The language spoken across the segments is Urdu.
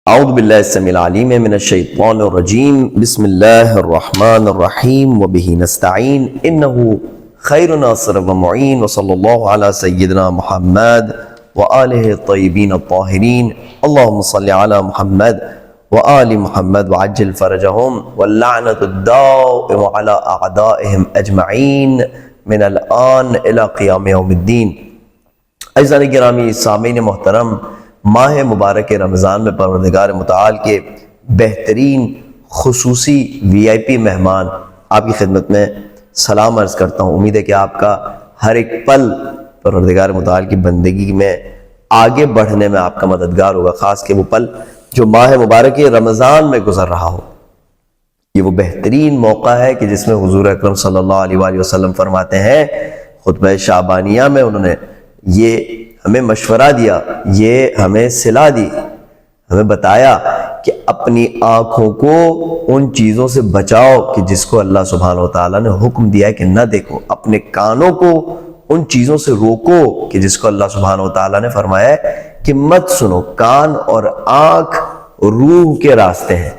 اعوذ باللہ السمیع العلیم من الشیطان الرجیم بسم اللہ الرحمن الرحیم وبہ نستعین انہ خیر ناصر ومعین وصلی اللہ علی سیدنا محمد وآلہ الطیبین الطاہرین اللہم صلی علی محمد وآل محمد وعجل فرجہم واللعنۃ الدائم علی اعدائہم اجمعین من الآن الی قیام یوم الدین۔ عزیزان گرامی، سامعین محترم، ماہ مبارک رمضان میں پروردگار متعال کے بہترین خصوصی وی آئی پی مہمان آپ کی خدمت میں سلام عرض کرتا ہوں۔ امید ہے کہ آپ کا ہر ایک پل پروردگار متعال کی بندگی میں آگے بڑھنے میں آپ کا مددگار ہوگا، خاص کہ وہ پل جو ماہ مبارک رمضان میں گزر رہا ہو۔ یہ وہ بہترین موقع ہے کہ جس میں حضور اکرم صلی اللہ علیہ وآلہ وسلم فرماتے ہیں، خطبہ شعبانیہ میں انہوں نے یہ ہمیں مشورہ دیا، یہ ہمیں صلاح دی، ہمیں بتایا کہ اپنی آنکھوں کو ان چیزوں سے بچاؤ کہ جس کو اللہ سبحانہ وتعالیٰ نے حکم دیا ہے کہ نہ دیکھو، اپنے کانوں کو ان چیزوں سے روکو کہ جس کو اللہ سبحانہ وتعالیٰ نے فرمایا ہے کہ مت سنو۔ کان اور آنکھ روح کے راستے ہیں۔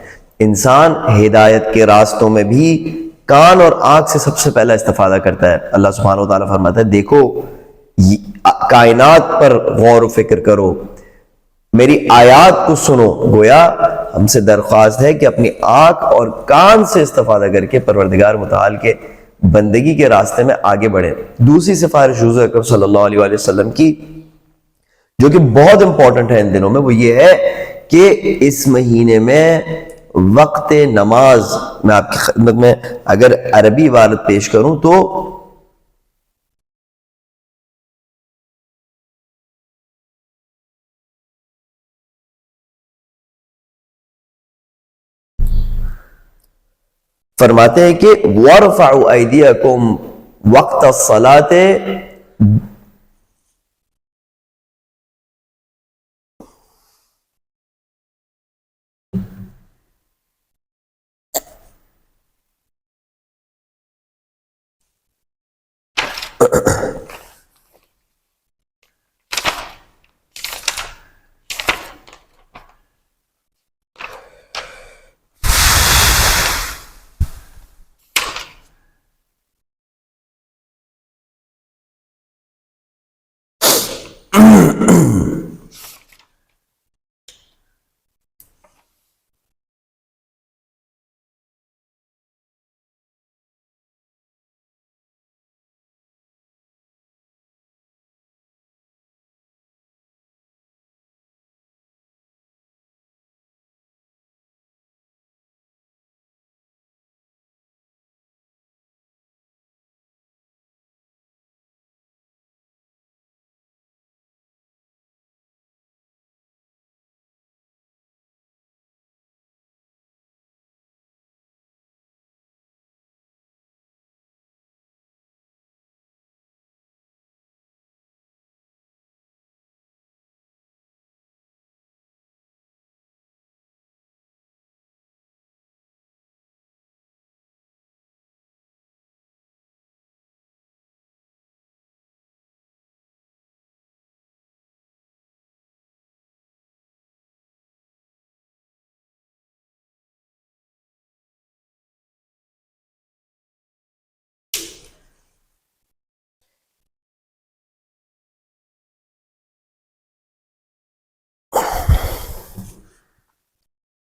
انسان ہدایت کے راستوں میں بھی کان اور آنکھ سے سب سے پہلا استفادہ کرتا ہے۔ اللہ سبحانہ وتعالیٰ فرماتا ہے دیکھو، کائنات پر غور و فکر کرو، میری آیات کو سنو۔ گویا ہم سے درخواست ہے کہ اپنی آنکھ اور کان سے استفادہ کر کے پروردگار متعال کے بندگی کے راستے میں آگے بڑھیں۔ دوسری سفارش حضور اکرم صلی اللہ علیہ وآلہ وسلم کی جو کہ بہت امپورٹنٹ ہے ان دنوں میں، وہ یہ ہے کہ اس مہینے میں وقت نماز، میں آپ کی خدمت میں اگر عربی عبارت پیش کروں تو فرماتے ہیں کہ وَارْفَعُوا أَيْدِيَكُمْ وقت الصلاة،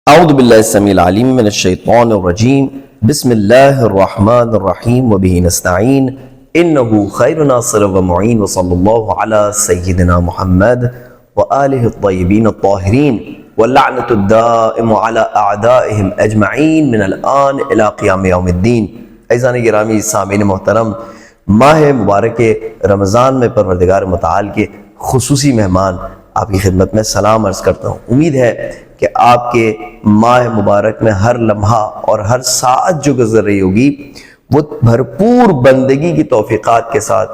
اعوذ باللہ السمیع العلیم من الشیطان الرجیم بسم اللہ الرحمن الرحیم وبہ نستعین انہ خیر ناصر ومعین وصلی اللہ علی سیدنا محمد وآلہ الطیبین الطاہرین واللعنۃ الدائم علی اعدائہم اجمعین من الآن الی قیام یوم الدین۔ عزیزان گرامی، سامعین محترم، ماہ مبارک رمضان میں پروردگار متعال کے خصوصی مہمان آپ کی خدمت میں سلام عرض کرتا ہوں۔ امید ہے کہ آپ کے ماہ مبارک میں ہر لمحہ اور ہر ساعت جو گزر رہی ہوگی وہ بھرپور بندگی کی توفیقات کے ساتھ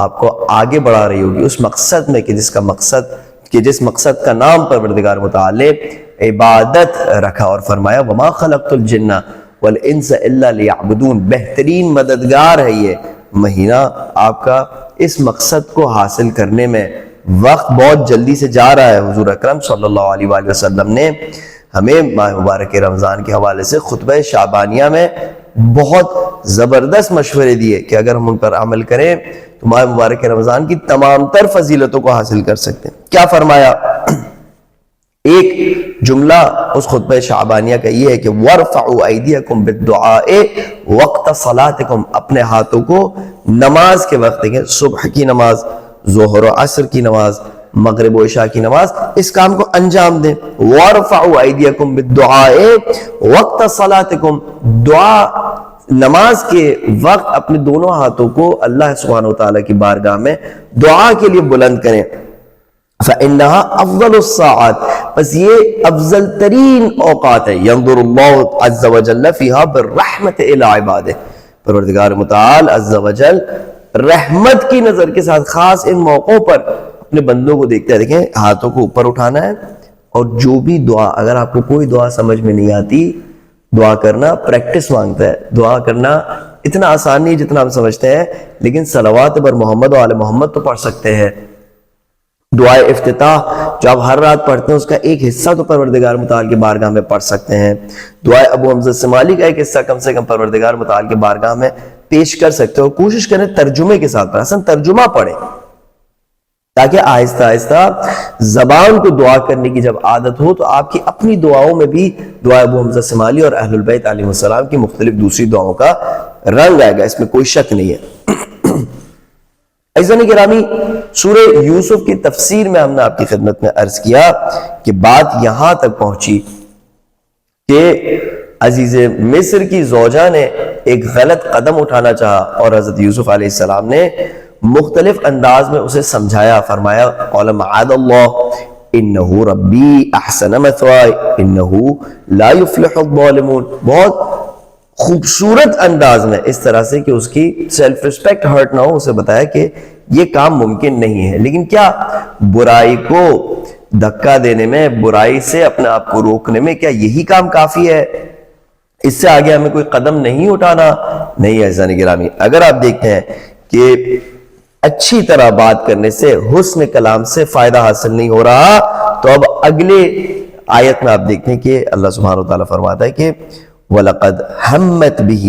آپ کو آگے بڑھا رہی ہوگی اس مقصد میں کہ جس مقصد کا نام پروردگار متعال نے عبادت رکھا اور فرمایا وَمَا خَلَقْتُ الْجِنَّ وَالْإِنسَ إِلَّا لِيَعْبُدُونَ۔ بہترین مددگار ہے یہ مہینہ آپ کا اس مقصد کو حاصل کرنے میں وقت بہت جلدی سے جا رہا ہے. حضور اکرم صلی اللہ علیہ وآلہ وسلم نے ہمیں ماہ مبارک رمضان کے حوالے سے خطبہ شعبانیہ میں بہت زبردست مشورے دیے کہ اگر ہم ان پر عمل کریں تو ماہ مبارک رمضان کی تمام تر فضیلتوں کو حاصل کر سکتے ہیں. کیا فرمایا؟ ایک جملہ اس خطبہ شعبانیہ کا یہ ہے کہ وَارْفَعُوا أَيْدِيَكُمْ بِالدُّعَاءِ وَقْتَ صَلَاتِكُمْ، اپنے ہاتھوں کو نماز کے وقت، دیکھیں صبح کی نماز، ظہر و عصر کی نماز، مغرب و عشاء کی نماز، اس کام کو انجام دیں. وَارْفَعُوا أَيْدِيَكُمْ بِالدُّعَاءِ وَقْتَ صَلَاتِكُمْ، دعا نماز کے وقت اپنے دونوں ہاتھوں کو اللہ سبحانہ وتعالیٰ کی بارگاہ میں دعا کے لیے بلند کریں. فَإِنَّهَا أَفْضَلُ السَّاعَاتِ، بس یہ افضل ترین اوقات ہے. يَنظُرُ اللَّهُ عَزَّ وَجَلَّ فِيهَا بِالرَّحْمَةِ إِلَىٰ عِبَادِهِ، پروردگار متعال عز وجل رحمت کی نظر کے ساتھ خاص ان موقعوں پر اپنے بندوں کو دیکھتے ہیں. دیکھیں ہاتھوں کو اوپر اٹھانا ہے، اور جو بھی دعا، اگر آپ کو کوئی دعا سمجھ میں نہیں آتی، دعا کرنا پریکٹس مانگتا ہے. دعا کرنا اتنا آسان نہیں جتنا ہم سمجھتے ہیں، لیکن صلوات بر محمد و آل محمد تو پڑھ سکتے ہیں. دعائے افتتاح جو آپ ہر رات پڑھتے ہیں اس کا ایک حصہ تو پروردگار متعال کی بارگاہ میں پڑھ سکتے ہیں. دعائے ابو حمزہ سمالی کا ایک حصہ کم سے کم پروردگار متعال کی بارگاہ میں پیش کر سکتے ہو. کوشش کریں ترجمے کے ساتھ پڑھیں، اصلا ترجمہ پڑھیں، تاکہ آہستہ آہستہ زبان کو دعا کرنے کی جب عادت ہو تو آپ کی اپنی دعاؤں میں بھی دعائے ابو حمزہ سمالی اور اہل البیت علیہ السلام کی مختلف دوسری دعاؤں کا رنگ آئے گا، اس میں کوئی شک نہیں ہے. عزیزان گرامی، سورہ یوسف کی تفسیر میں ہم نے آپ کی خدمت میں عرض کیا کہ بات یہاں تک پہنچی کہ عزیز مصر کی زوجہ نے ایک غلط قدم اٹھانا چاہا اور حضرت یوسف علیہ السلام نے مختلف انداز میں اسے سمجھایا. فرمایا قال معاذ اللہ انہو ربی احسن مثوائی انہو لا یفلح الظالمون. بہت خوبصورت انداز میں، اس طرح سے کہ اس کی سیلف ریسپیکٹ ہرٹ نہ ہو، اسے بتایا کہ یہ کام ممکن نہیں ہے. لیکن کیا برائی کو دھکا دینے میں، برائی سے اپنے آپ کو روکنے میں، کیا یہی کام کافی ہے؟ اس سے آگے ہمیں کوئی قدم نہیں اٹھانا؟ نہیں عزیزان گرامی، اگر آپ دیکھتے ہیں کہ اچھی طرح بات کرنے سے، حسن کلام سے فائدہ حاصل نہیں ہو رہا، تو اب اگلے آیت میں آپ دیکھتے ہیں کہ اللہ سبحانہ وتعالیٰ فرماتا ہے کہ وَلَقَدْ هَمَّتْ بِهِ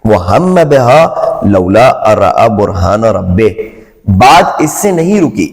وَهَمَّ بِهَا لَوْلَا أَن رَأَىٰ بُرْهَانَ رَبِّهِ. بات اس سے نہیں رکی.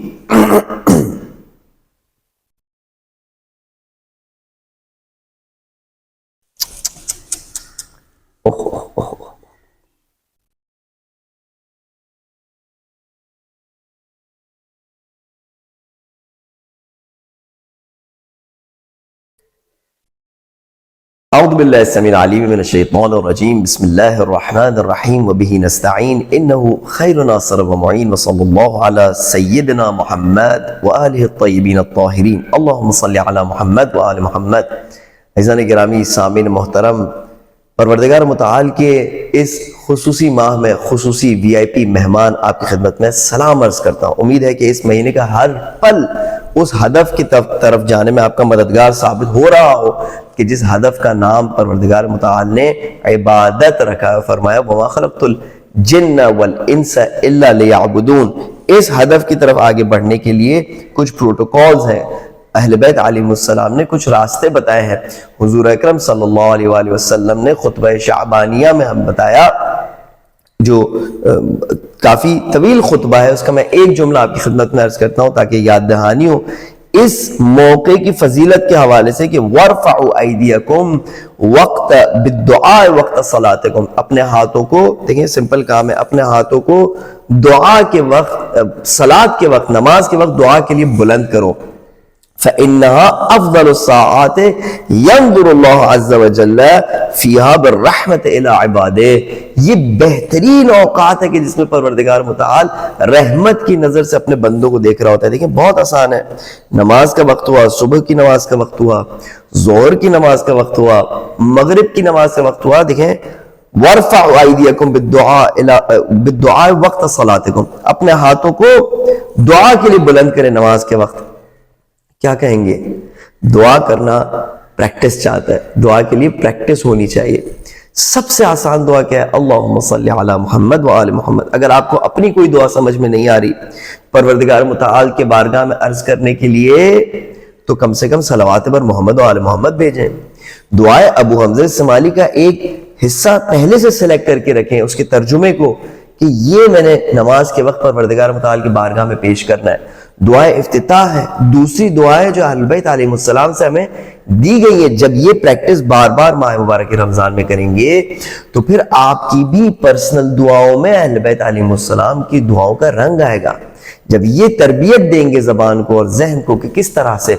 اعوذ باللہ السمیع العلیم من الشیطان الرجیم بسم اللہ الرحمن الرحیم وبہ نستعین انہ خیر ناصر ومعین وصلی اللہ علی سیدنا محمد وآلہ الطیبین الطاہرین اللہم صلی علی محمد وآل محمد. عزیزان گرامی، سامعین محترم، پروردگار متعال کے اس خصوصی ماہ میں خصوصی وی آئی پی مہمان آپ کی خدمت میں سلام عرض کرتا ہوں. امید ہے کہ اس مہینے کا ہر پل اس ہدف کی طرف جانے میں آپ کا مددگار ثابت ہو رہا ہو کہ جس ہدف کا نام پروردگار متعال نے عبادت رکھا ہے. فرمایا وَمَا خَلَقْتُ الْجِنَّ وَالْإِنسَ إِلَّا لِيَعْبُدُونَ. اس ہدف کی طرف آگے بڑھنے کے لیے کچھ پروٹوکولز ہیں. اہل بیت علیہ السلام نے کچھ راستے بتائے ہیں. حضور اکرم صلی اللہ علیہ وآلہ وسلم نے خطبہ شعبانیہ میں ہم بتایا، جو کافی طویل خطبہ ہے، اس کا میں ایک جملہ آپ کی خدمت میں عرض کرتا ہوں تاکہ یاد دہانی ہو اس موقع کی فضیلت کے حوالے سے کہ وَارْفَعُوا أَيْدِيَكُمْ وقت بالدعاء وقت صلاتکم. اپنے ہاتھوں کو، دیکھیں سمپل کام ہے، اپنے ہاتھوں کو دعا کے وقت، صلاۃ کے وقت، نماز کے وقت دعا کے لیے بلند کرو. فَإِنَّهَا أَفْضَلُ السَّاعَاتِ يَنظُرُ اللَّهُ عَزَّ وَجَلَّ فِيهَا بِالرَّحْمَةِ إِلَىٰ عِبَادِهِ. یہ بہترین اوقات ہے کہ جس میں پروردگار متعال رحمت کی نظر سے اپنے بندوں کو دیکھ رہا ہوتا ہے. دیکھیں بہت آسان ہے، نماز کا وقت ہوا، صبح کی نماز کا وقت ہوا، ظہر کی نماز کا وقت ہوا، مغرب کی نماز کا وقت ہوا. دیکھیں وَارْفَعُوا أَيْدِيَكُمْ بِالدُّعَاءِ وَقْتَ صَلَاتِكُمْ. اپنے ہاتھوں کو دعا کے لیے بلند کریں نماز کے وقت. کیا کہیں گے؟ دعا کرنا پریکٹس چاہتا ہے، دعا کے لیے پریکٹس ہونی چاہیے. سب سے آسان دعا کیا ہے؟ اللہم صلی علی محمد و آل محمد. اگر آپ کو اپنی کوئی دعا سمجھ میں نہیں آ رہی پروردگار متعال کے بارگاہ میں عرض کرنے کے لیے، تو کم سے کم صلوات بر محمد و آل محمد بھیجیں. دعائے ابو حمزہ السمالی کا ایک حصہ پہلے سے سلیکٹ کر کے رکھیں، اس کے ترجمے کو، کہ یہ میں نے نماز کے وقت پروردگار متعال کی بارگاہ میں پیش کرنا ہے. دعائے افتتاح ہے، دوسری دعائیں جو اہل بیت علیہ السلام سے ہمیں دی گئی ہے. جب یہ پریکٹس بار بار ماہ مبارک رمضان میں کریں گے تو پھر آپ کی بھی پرسنل دعاؤں میں اہل بیت علیہ السلام کی دعاؤں کا رنگ آئے گا. جب یہ تربیت دیں گے زبان کو اور ذہن کو کہ کس طرح سے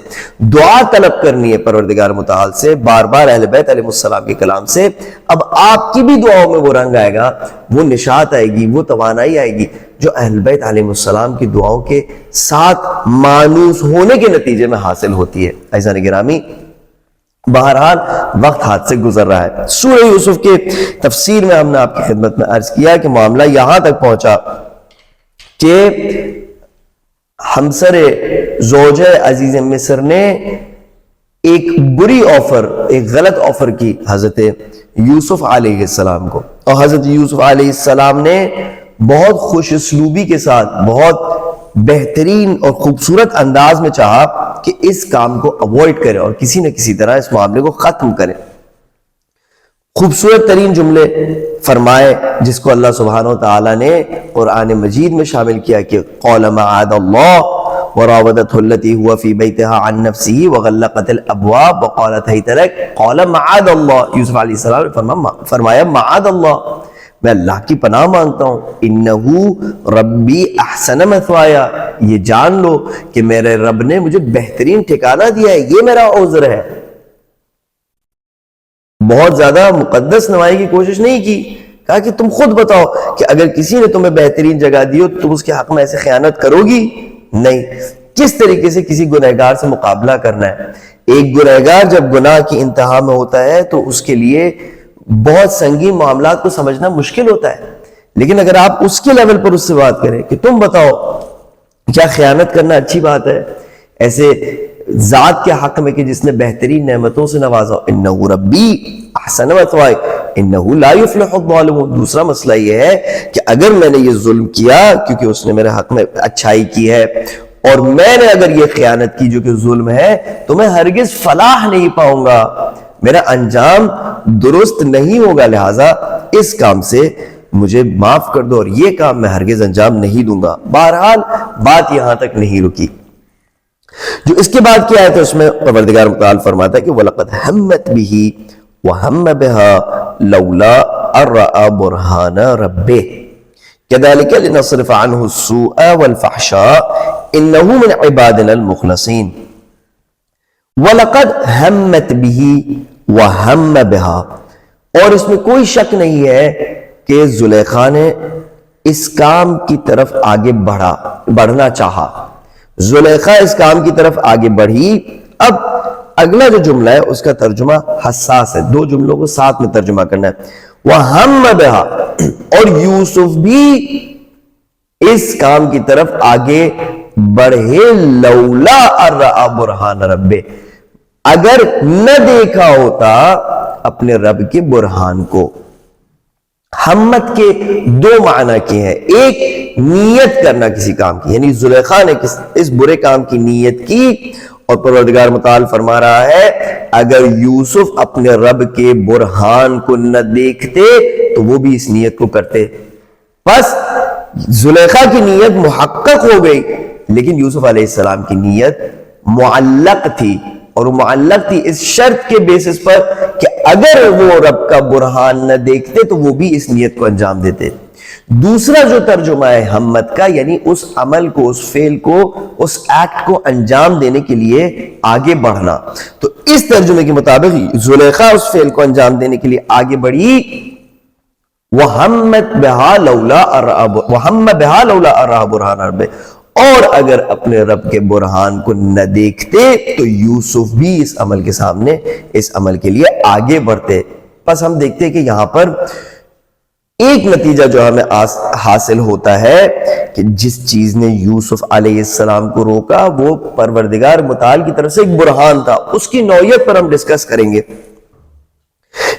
دعا طلب کرنی ہے پروردگار متعال سے بار بار اہل بیت علیہ السلام کے کلام سے، اب آپ کی بھی دعاؤں میں وہ رنگ آئے گا، وہ نشاط آئے گی، وہ توانائی آئے گی جو اہل بیت علیہ السلام کی دعاؤں کے ساتھ مانوس ہونے کے نتیجے میں حاصل ہوتی ہے. عزیزان گرامی، بہرحال وقت ہاتھ سے گزر رہا ہے. سورہ یوسف کے تفسیر میں ہم نے آپ کی خدمت میں عرض کیا کہ معاملہ یہاں تک پہنچا کہ ہمسر زوجہ عزیز مصر نے ایک بری آفر، ایک غلط آفر کی حضرت یوسف علیہ السلام کو، اور حضرت یوسف علیہ السلام نے بہت خوش اسلوبی کے ساتھ، بہت بہترین اور خوبصورت انداز میں چاہا کہ اس کام کو اوائڈ کرے اور کسی نہ کسی طرح اس معاملے کو ختم کرے. خوبصورت ترین جملے فرمائے جس کو اللہ سبحانہ وتعالی نے قرآن مجید میں شامل کیا کہ قال معاذ اللہ وراودته التي هو في بيتها عن نفسه وغلقت الابواب وقالت هيت لك قال معاذ اللہ. یوسف علیہ السلام نے فرمایا معاذ اللہ، میں اللہ کی پناہ مانگتا ہوں، انہو ربی احسن مثوایا، یہ جان لو کہ میرے رب نے مجھے بہترین ٹھکانہ دیا ہے، یہ میرا عذر ہے. بہت زیادہ مقدس نمائی کی کوشش نہیں کی، کہا کہ تم خود بتاؤ کہ اگر کسی نے تمہیں بہترین جگہ دی ہو تو تم اس کے حق میں ایسے خیانت کرو گی؟ نہیں. کس طریقے سے کسی گنہگار سے مقابلہ کرنا ہے؟ ایک گنہگار جب گناہ کی انتہا میں ہوتا ہے تو اس کے لیے بہت سنگین معاملات کو سمجھنا مشکل ہوتا ہے، لیکن اگر آپ اس کے لیول پر اس سے بات کریں کہ تم بتاؤ کیا خیانت کرنا اچھی بات ہے ایسے ذات کے حق میں کہ جس نے بہترین نعمتوں سے نوازا، انہو ربی احسن مثوایا انہو لا یفلح الظالمون. دوسرا مسئلہ یہ ہے کہ اگر میں نے یہ ظلم کیا کیونکہ اس نے میرے حق میں اچھائی کی ہے، اور میں نے اگر یہ خیانت کی جو کہ ظلم ہے، تو میں ہرگز فلاح نہیں پاؤں گا، میرا انجام درست نہیں ہوگا، لہٰذا اس کام سے مجھے معاف کر دو اور یہ کام میں ہرگز انجام نہیں دوں گا. بہرحال بات یہاں تک نہیں رکی. جو اس کے بعد کیا ہے تو اس میں پروردگار متعال فرماتا ہے کہ وَلَقَدْ هَمَّتْ بِهِ وَهَمَّ بِهَا لَوْلَا أَن رَأَىٰ بُرْهَانَ رَبِّهِ كَذَلِكَ لِنَصْرِفَ عَنْهُ السُّوءَ وَالْفَحْشَاءَ إِنَّهُ مِنْ عِبَادِنَا الْمُخْلَصِينَ. وَلَقَدْ هَمَّتْ بِهِ وَهَمَّ بِهَا، اور اس میں کوئی شک نہیں ہے کہ زلیخا نے اس کام کی طرف آگے بڑھنا چاہا. زلیخا اس کام کی طرف آگے بڑھی. اب اگلا جو جملہ ہے اس کا ترجمہ حساس ہے، دو جملوں کو ساتھ میں ترجمہ کرنا ہے. وَهَمَّ بِهَا، اور یوسف بھی اس کام کی طرف آگے بڑھے. لولا ان رأى برہان ربہ، اگر نہ دیکھا ہوتا اپنے رب کے برہان کو. ہمت کے دو معنی کے ہیں، ایک نیت کرنا کسی کام کی، یعنی زلیخا نے اس برے کام کی نیت کی اور پروردگار متعال فرما رہا ہے اگر یوسف اپنے رب کے برہان کو نہ دیکھتے تو وہ بھی اس نیت کو کرتے. بس زلیخا کی نیت محقق ہو گئی، لیکن یوسف علیہ السلام کی نیت معلق تھی، اور وہ معلق تھی اس شرط کے بیسس پر کہ اگر وہ رب کا برہان نہ دیکھتے تو وہ بھی اس نیت کو انجام دیتے. دوسرا جو ترجمہ ہے ہمت کا، یعنی اس عمل کو، اس فعل کو، اس ایکٹ کو انجام دینے کے لیے آگے بڑھنا. تو اس ترجمے کے مطابق زلیخا اس فعل کو انجام دینے کے لیے آگے بڑھی. وَهَمَّ بِهَا لَوْلَا أَن رَأَىٰ بُرْهَانَ رَبِّهِ، اور اگر اپنے رب کے برہان کو نہ دیکھتے تو یوسف بھی اس عمل کے سامنے، اس عمل کے لیے آگے بڑھتے. بس ہم دیکھتے ہیں کہ یہاں پر ایک نتیجہ جو ہمیں حاصل ہوتا ہے کہ جس چیز نے یوسف علیہ السلام کو روکا وہ پروردگار متعال کی طرف سے ایک برہان تھا. اس کی نوعیت پر ہم ڈسکس کریں گے،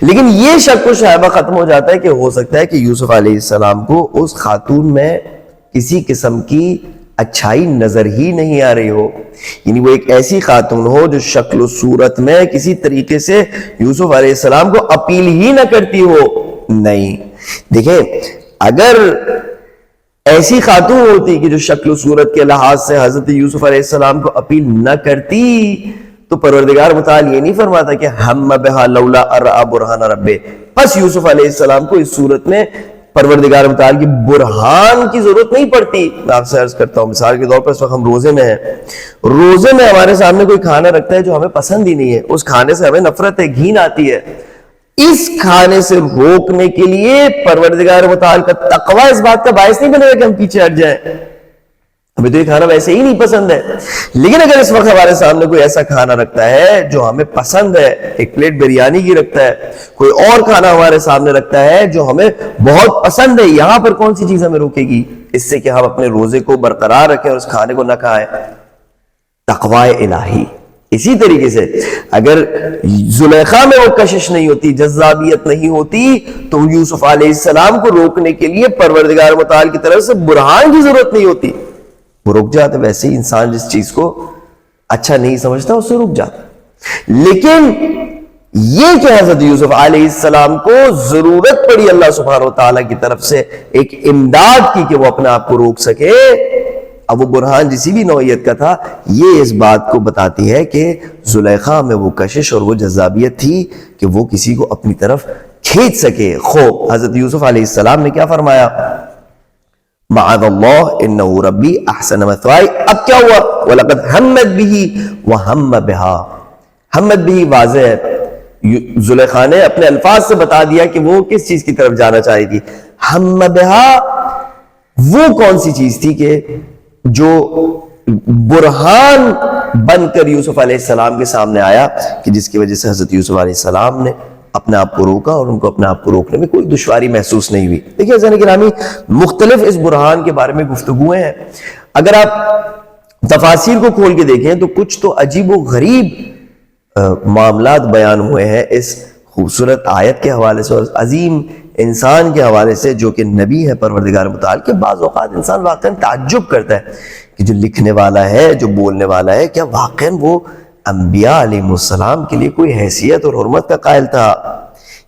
لیکن یہ شک و شائبہ ختم ہو جاتا ہے کہ ہو سکتا ہے کہ یوسف علیہ السلام کو اس خاتون میں کسی قسم کی اچھائی نظر ہی نہیں آ رہی ہو، یعنی وہ ایک ایسی خاتون ہو جو شکل و صورت میں کسی طریقے سے یوسف علیہ السلام کو اپیل ہی نہ کرتی ہو۔ نہیں، دیکھیں اگر ایسی خاتون ہوتی کہ جو شکل و صورت کے لحاظ سے حضرت یوسف علیہ السلام کو اپیل نہ کرتی تو پروردگار متعال یہ نہیں فرماتا کہ ہم بہا لولا ارآ برہان ربے، پس یوسف علیہ السلام کو اس صورت میں پروردگار متعال کی برہان کی ضرورت نہیں پڑتی۔ میں آپ سے عرض کرتا ہوں، مثال کے طور پر اس وقت ہم روزے میں ہیں، روزے میں ہمارے سامنے کوئی کھانا رکھتا ہے جو ہمیں پسند ہی نہیں ہے، اس کھانے سے ہمیں نفرت ہے، گھین آتی ہے، اس کھانے سے روکنے کے لیے پروردگار متعال کا تقوی اس بات کا باعث نہیں بنے گا کہ ہم پیچھے ہٹ جائیں، ہمیں تو یہ کھانا ویسے ہی نہیں پسند ہے۔ لیکن اگر اس وقت ہمارے سامنے کوئی ایسا کھانا رکھتا ہے جو ہمیں پسند ہے، ایک پلیٹ بریانی کی رکھتا ہے، کوئی اور کھانا ہمارے سامنے رکھتا ہے جو ہمیں بہت پسند ہے، یہاں پر کون سی چیز ہمیں روکے گی اس سے کہ ہم اپنے روزے کو برقرار رکھیں اور اس کھانے کو نہ کھائیں؟ تقوی الہی۔ اسی طریقے سے اگر زلیخا میں وہ کشش نہیں ہوتی، جذابیت نہیں ہوتی، تو یوسف علیہ السلام کو روکنے کے لیے پروردگار متعال کی طرف سے برہان کی ضرورت نہیں ہوتی، وہ رک جاتے۔ ویسے ہی انسان جس چیز کو اچھا نہیں سمجھتا اس سے رک جاتا۔ لیکن یہ کہ حضرت یوسف علیہ السلام کو ضرورت پڑی اللہ سبحانہ و تعالیٰ کی طرف سے ایک امداد کی کہ وہ اپنے آپ کو روک سکے، اب وہ برہان جسی بھی نوعیت کا تھا، یہ اس بات کو بتاتی ہے کہ زلیخا میں وہ کشش اور وہ جذابیت تھی کہ وہ کسی کو اپنی طرف کھینچ سکے۔ حضرت یوسف علیہ السلام نے کیا فرمایا؟ معاذ اللہ انہ ربی احسن مثوائی۔ اب کیا ہوا؟ وَلَقَدْ هَمَّتْ بِهِ وَهَمَّ بِهَا، ہمت بھی واضح ہے، زلیخا نے اپنے الفاظ سے بتا دیا کہ وہ کس چیز کی طرف جانا چاہی تھی۔ ہم بہا وہ کون سی چیز تھی کہ جو برہان بن کر یوسف علیہ السلام کے سامنے آیا کہ جس کی وجہ سے حضرت یوسف علیہ السلام نے اپنے آپ کو روکا اور ان کو اپنے آپ کو روکنے میں کوئی دشواری محسوس نہیں ہوئی۔ دیکھیے عزیزان گرامی، مختلف اس برہان کے بارے میں گفتگویں ہیں، اگر آپ تفاسیر کو کھول کے دیکھیں تو کچھ تو عجیب و غریب معاملات بیان ہوئے ہیں اس خوبصورت آیت کے حوالے سے اور عظیم انسان کے حوالے سے جو کہ نبی ہے پروردگار متعال کے۔ بعض اوقات انسان واقعاً تعجب کرتا ہے کہ جو لکھنے والا ہے، جو بولنے والا ہے، کیا واقعاً وہ انبیاء علیہ السلام کے لیے کوئی حیثیت اور حرمت کا قائل تھا،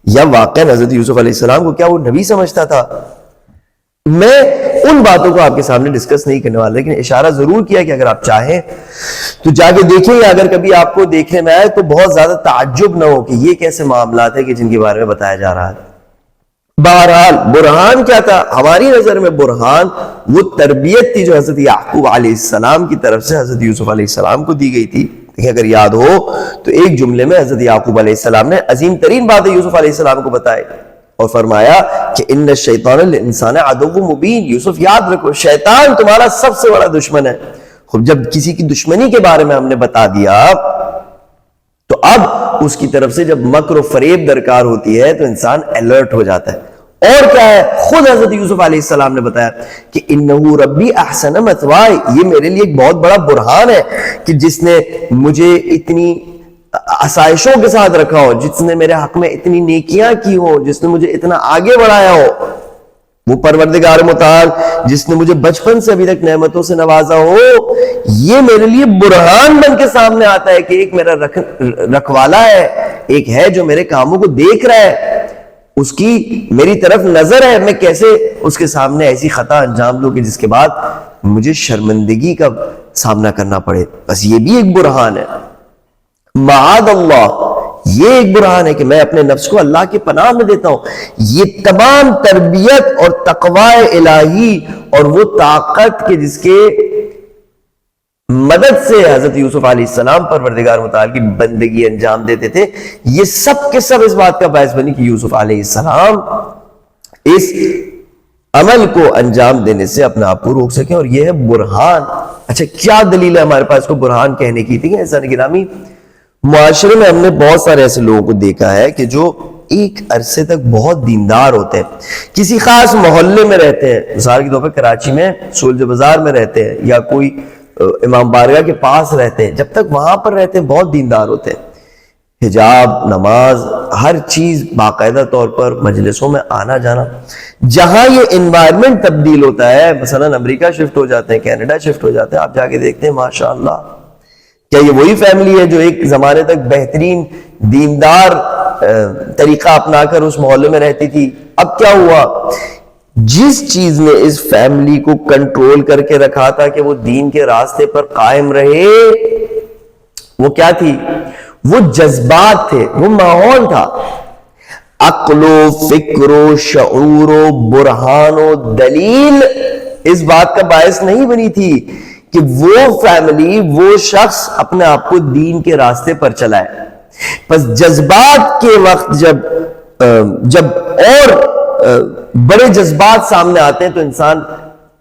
یا واقعاً حضرت یوسف علیہ السلام کو کیا وہ نبی سمجھتا تھا؟ میں ان باتوں کو آپ کے سامنے ڈسکس نہیں کرنے والا، لیکن اشارہ ضرور کیا کہ اگر آپ چاہیں تو جا کے دیکھیں، یا اگر کبھی آپ کو دیکھنے میں آئے تو بہت زیادہ تعجب نہ ہو کہ یہ کیسے معاملات ہیں کہ جن کے بارے میں بتایا جا رہا ہے۔ بہرحال برہان کیا تھا؟ ہماری نظر میں برہان وہ تربیت تھی جو حضرت یعقوب علیہ السلام کی طرف سے حضرت یوسف علیہ السلام کو دی گئی تھی۔ دیکھیں اگر یاد ہو تو ایک جملے میں حضرت یعقوب علیہ السلام نے عظیم ترین باتیں یوسف علیہ السلام کو بتائی اور فرمایا کہ ان الشیطان للانسان عدو مبین۔ یوسف یاد رکھو، شیطان تمہارا سب سے بڑا دشمن ہے۔ خب جب کسی کی دشمنی کے بارے میں ہم نے بتا دیا تو اب اس کی طرف سے جب مکر و فریب درکار ہوتی ہے تو انسان الرٹ ہو جاتا ہے۔ اور کیا ہے؟ خود حضرت یوسف علیہ السلام نے بتایا کہ انہو ربی احسن مثوائی، یہ میرے لیے ایک بہت بڑا برہان ہے کہ جس نے مجھے اتنی آسائشوں کے ساتھ رکھا ہو، جس نے میرے حق میں اتنی نیکیاں کی ہو، جس نے مجھے اتنا آگے بڑھایا ہو، وہ پروردگار متعال جس نے مجھے بچپن سے ابھی تک نعمتوں سے نوازا ہو، یہ میرے لیے برہان بن کے سامنے آتا ہے کہ ایک میرا رکھوالا ہے، ایک ہے جو میرے کاموں کو دیکھ رہا ہے، اس کی میری طرف نظر ہے، میں کیسے اس کے سامنے ایسی خطا انجام دوں کہ جس کے بعد مجھے شرمندگی کا سامنا کرنا پڑے۔ بس یہ بھی ایک برہان ہے۔ معاذ اللہ، یہ ایک برہان ہے کہ میں اپنے نفس کو اللہ کی پناہ میں دیتا ہوں۔ یہ تمام تربیت اور تقوی الہی اور وہ طاقت کے جس کے مدد سے حضرت یوسف علیہ السلام پروردگار متعال کی بندگی انجام دیتے تھے، یہ سب کے سب اس بات کا باعث بنی کہ یوسف علیہ السلام اس عمل کو انجام دینے سے اپنے آپ کو روک سکیں، اور یہ ہے برہان۔ اچھا کیا دلیل ہے ہمارے پاس کو برہان کہنے کی؟ تھی ایسا گرامی، معاشرے میں ہم نے بہت سارے ایسے لوگوں کو دیکھا ہے کہ جو ایک عرصے تک بہت دیندار ہوتے ہیں، کسی خاص محلے میں رہتے ہیں، مثال کے طور پر کراچی میں سولج بازار میں رہتے ہیں یا کوئی امام بارگاہ کے پاس رہتے ہیں، جب تک وہاں پر رہتے ہیں بہت دیندار ہوتے ہیں، حجاب، نماز، ہر چیز باقاعدہ طور پر مجلسوں میں آنا جانا. جہاں یہ انوائرمنٹ تبدیل ہوتا ہے، مثلا امریکہ شفٹ ہو جاتے ہیں، کینیڈا شفٹ ہو جاتے ہیں، آپ جا کے دیکھتے ہیں ماشاءاللہ کیا یہ وہی فیملی ہے جو ایک زمانے تک بہترین دیندار طریقہ اپنا کر اس محلے میں رہتی تھی؟ اب کیا ہوا؟ جس چیز نے اس فیملی کو کنٹرول کر کے رکھا تھا کہ وہ دین کے راستے پر قائم رہے، وہ کیا تھی؟ وہ جذبات تھے، وہ ماحول تھا. عقل و فکر و شعور و برہان و دلیل اس بات کا باعث نہیں بنی تھی کہ وہ فیملی، وہ شخص اپنے آپ کو دین کے راستے پر چلائے. بس جذبات کے وقت جب اور بڑے جذبات سامنے آتے ہیں تو انسان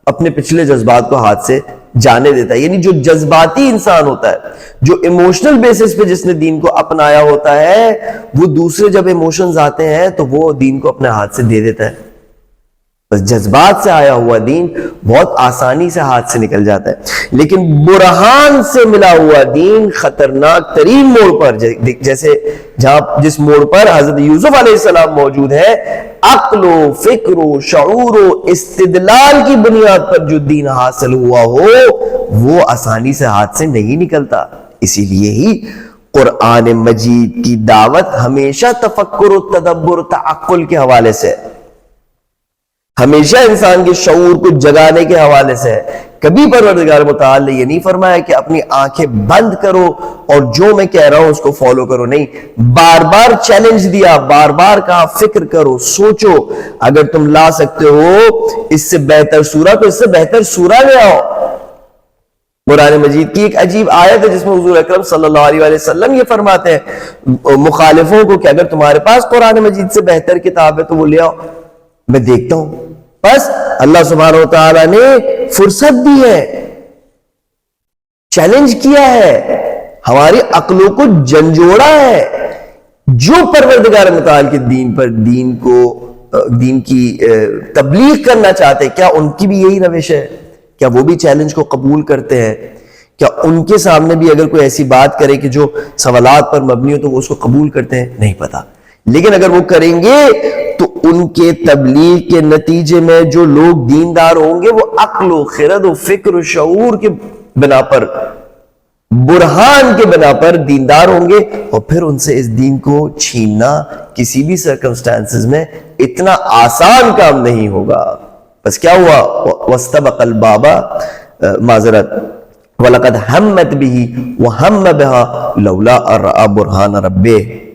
اپنے پچھلے جذبات کو ہاتھ سے جانے دیتا ہے. یعنی جو جذباتی انسان ہوتا ہے، جو ایموشنل بیسس پہ جس نے دین کو اپنایا ہوتا ہے، وہ دوسرے جب ایموشنز آتے ہیں تو وہ دین کو اپنے ہاتھ سے دے دیتا ہے. بس جذبات سے آیا ہوا دین بہت آسانی سے ہاتھ سے نکل جاتا ہے. لیکن برہان سے ملا ہوا دین خطرناک ترین موڑ پر، جیسے جس موڑ پر حضرت یوسف علیہ السلام موجود ہے، عقل و فکر و شعور و استدلال کی بنیاد پر جو دین حاصل ہوا ہو وہ آسانی سے ہاتھ سے نہیں نکلتا. اسی لیے ہی قرآن مجید کی دعوت ہمیشہ تفکر و تدبر و تعقل کے حوالے سے، ہمیشہ انسان کے شعور کو جگانے کے حوالے سے ہے. کبھی پروردگار متعال نے یہ نہیں فرمایا کہ اپنی آنکھیں بند کرو اور جو میں کہہ رہا ہوں اس کو فالو کرو. نہیں، بار بار چیلنج دیا، بار بار کہا فکر کرو، سوچو، اگر تم لا سکتے ہو اس سے بہتر سورہ تو اس سے بہتر سورہ لے آؤ. قرآن مجید کی ایک عجیب آیت ہے جس میں حضور اکرم صلی اللہ علیہ وسلم یہ فرماتے ہیں مخالفوں کو کہ اگر تمہارے پاس قرآن مجید سے بہتر کتاب ہے تو وہ لے آؤ، میں دیکھتا ہوں. بس اللہ سبحانہ و تعالیٰ نے فرصت دی ہے، چیلنج کیا ہے، ہماری عقلوں کو جھنجھوڑا ہے. جو پروردگار متعال کے دین کی تبلیغ کرنا چاہتے، کیا ان کی بھی یہی روش ہے؟ کیا وہ بھی چیلنج کو قبول کرتے ہیں؟ کیا ان کے سامنے بھی اگر کوئی ایسی بات کرے کہ جو سوالات پر مبنی ہو تو وہ اس کو قبول کرتے ہیں؟ نہیں پتا. لیکن اگر وہ کریں گے تو ان کے تبلیغ کے نتیجے میں جو لوگ دیندار ہوں گے وہ عقل و خرد و فکر و شعور کے بنا پر، برہان کے بنا پر دیندار ہوں گے، اور پھر ان سے اس دین کو چھیننا کسی بھی سرکمسٹانسز میں اتنا آسان کام نہیں ہوگا. بس کیا ہوا؟ وَاسْتَبَقَ الْبَابَ معذرت وَلَقَدْ هَمَّتْ بِهِ وَهَمَّ بِهَا لَوْلَا أَن رَأَىٰ بُرْهَانَ رَبِّهِ.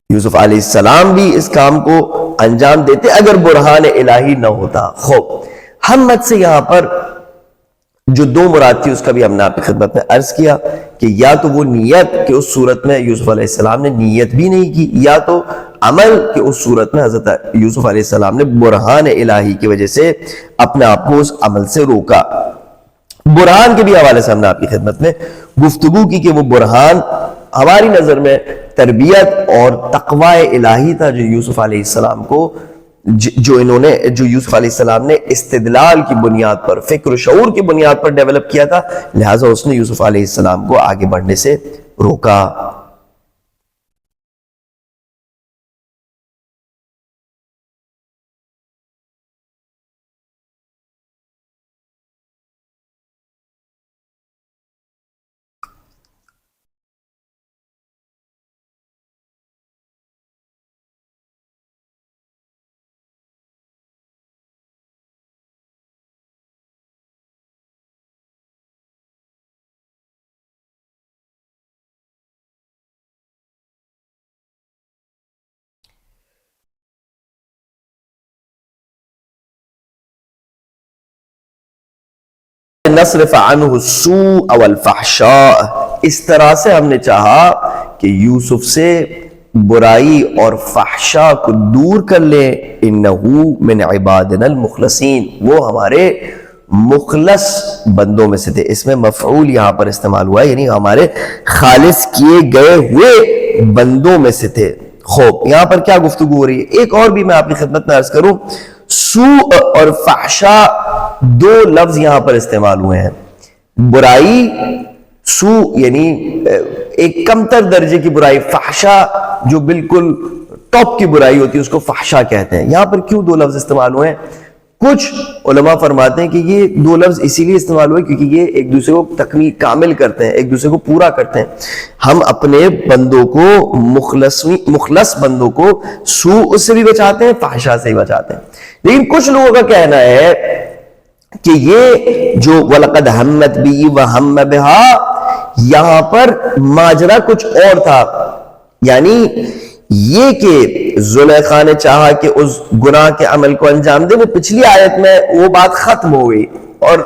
یوسف علیہ السلام بھی اس کام کو انجام دیتے اگر برہان الہی نہ ہوتا. خوب، ہمت سے یہاں پر جو دو مراد تھی اس کا بھی ہم نے آپ کی خدمت میں عرض کیا کہ یا تو وہ نیت کہ اس صورت میں یوسف علیہ السلام نے نیت بھی نہیں کی، یا تو عمل کہ اس صورت میں حضرت یوسف علیہ السلام نے برہان الہی کی وجہ سے اپنے آپ کو اس عمل سے روکا. برہان کے بھی حوالے سے ہم نے آپ کی خدمت میں گفتگو کی کہ وہ برہان ہماری نظر میں تربیت اور تقوی الہی تھا جو یوسف علیہ السلام کو جو یوسف علیہ السلام نے استدلال کی بنیاد پر، فکر و شعور کی بنیاد پر ڈیولپ کیا تھا. لہٰذا اس نے یوسف علیہ السلام کو آگے بڑھنے سے روکا. نصرف عنہ السوء والفحشاء، اس طرح سے ہم نے چاہا کہ یوسف سے برائی اور فحشاء کو دور کر لیں. انہو من عبادنا المخلصین، وہ ہمارے مخلص بندوں میں سے تھے. اس میں مفعول یہاں پر استعمال ہوا ہے، یعنی ہمارے خالص کیے گئے ہوئے بندوں میں سے تھے. خوب، یہاں پر کیا گفتگو ہو رہی ہے؟ ایک اور بھی میں آپ کی خدمت میں عرض کروں، سوء اور فحشاء دو لفظ یہاں پر استعمال ہوئے ہیں. برائی، سوء یعنی ایک کمتر درجے کی برائی، فحشا جو بالکل ٹاپ کی برائی ہوتی ہے اس کو فحشا کہتے ہیں۔ یہاں پر کیوں دو لفظ استعمال ہوئے ہیں؟ کچھ علماء فرماتے ہیں کہ یہ دو لفظ اسی لیے استعمال ہوئے کیونکہ یہ ایک دوسرے کو تکمیل کامل کرتے ہیں، ایک دوسرے کو پورا کرتے ہیں۔ ہم اپنے بندوں کو، مخلص بندوں کو سوء سے بھی بچاتے ہیں، فحشا سے بھی بچاتے ہیں۔ لیکن کچھ لوگوں کا کہنا ہے کہ یہ جو وَلَقَدْ هَمَّتْ بِهِ وَهَمَّ بِهَا، یہاں پر ماجرا کچھ اور تھا، یعنی یہ کہ زلیخا نے چاہا کہ اس گناہ کے عمل کو انجام دے، وہ پچھلی آیت میں وہ بات ختم ہو گئی اور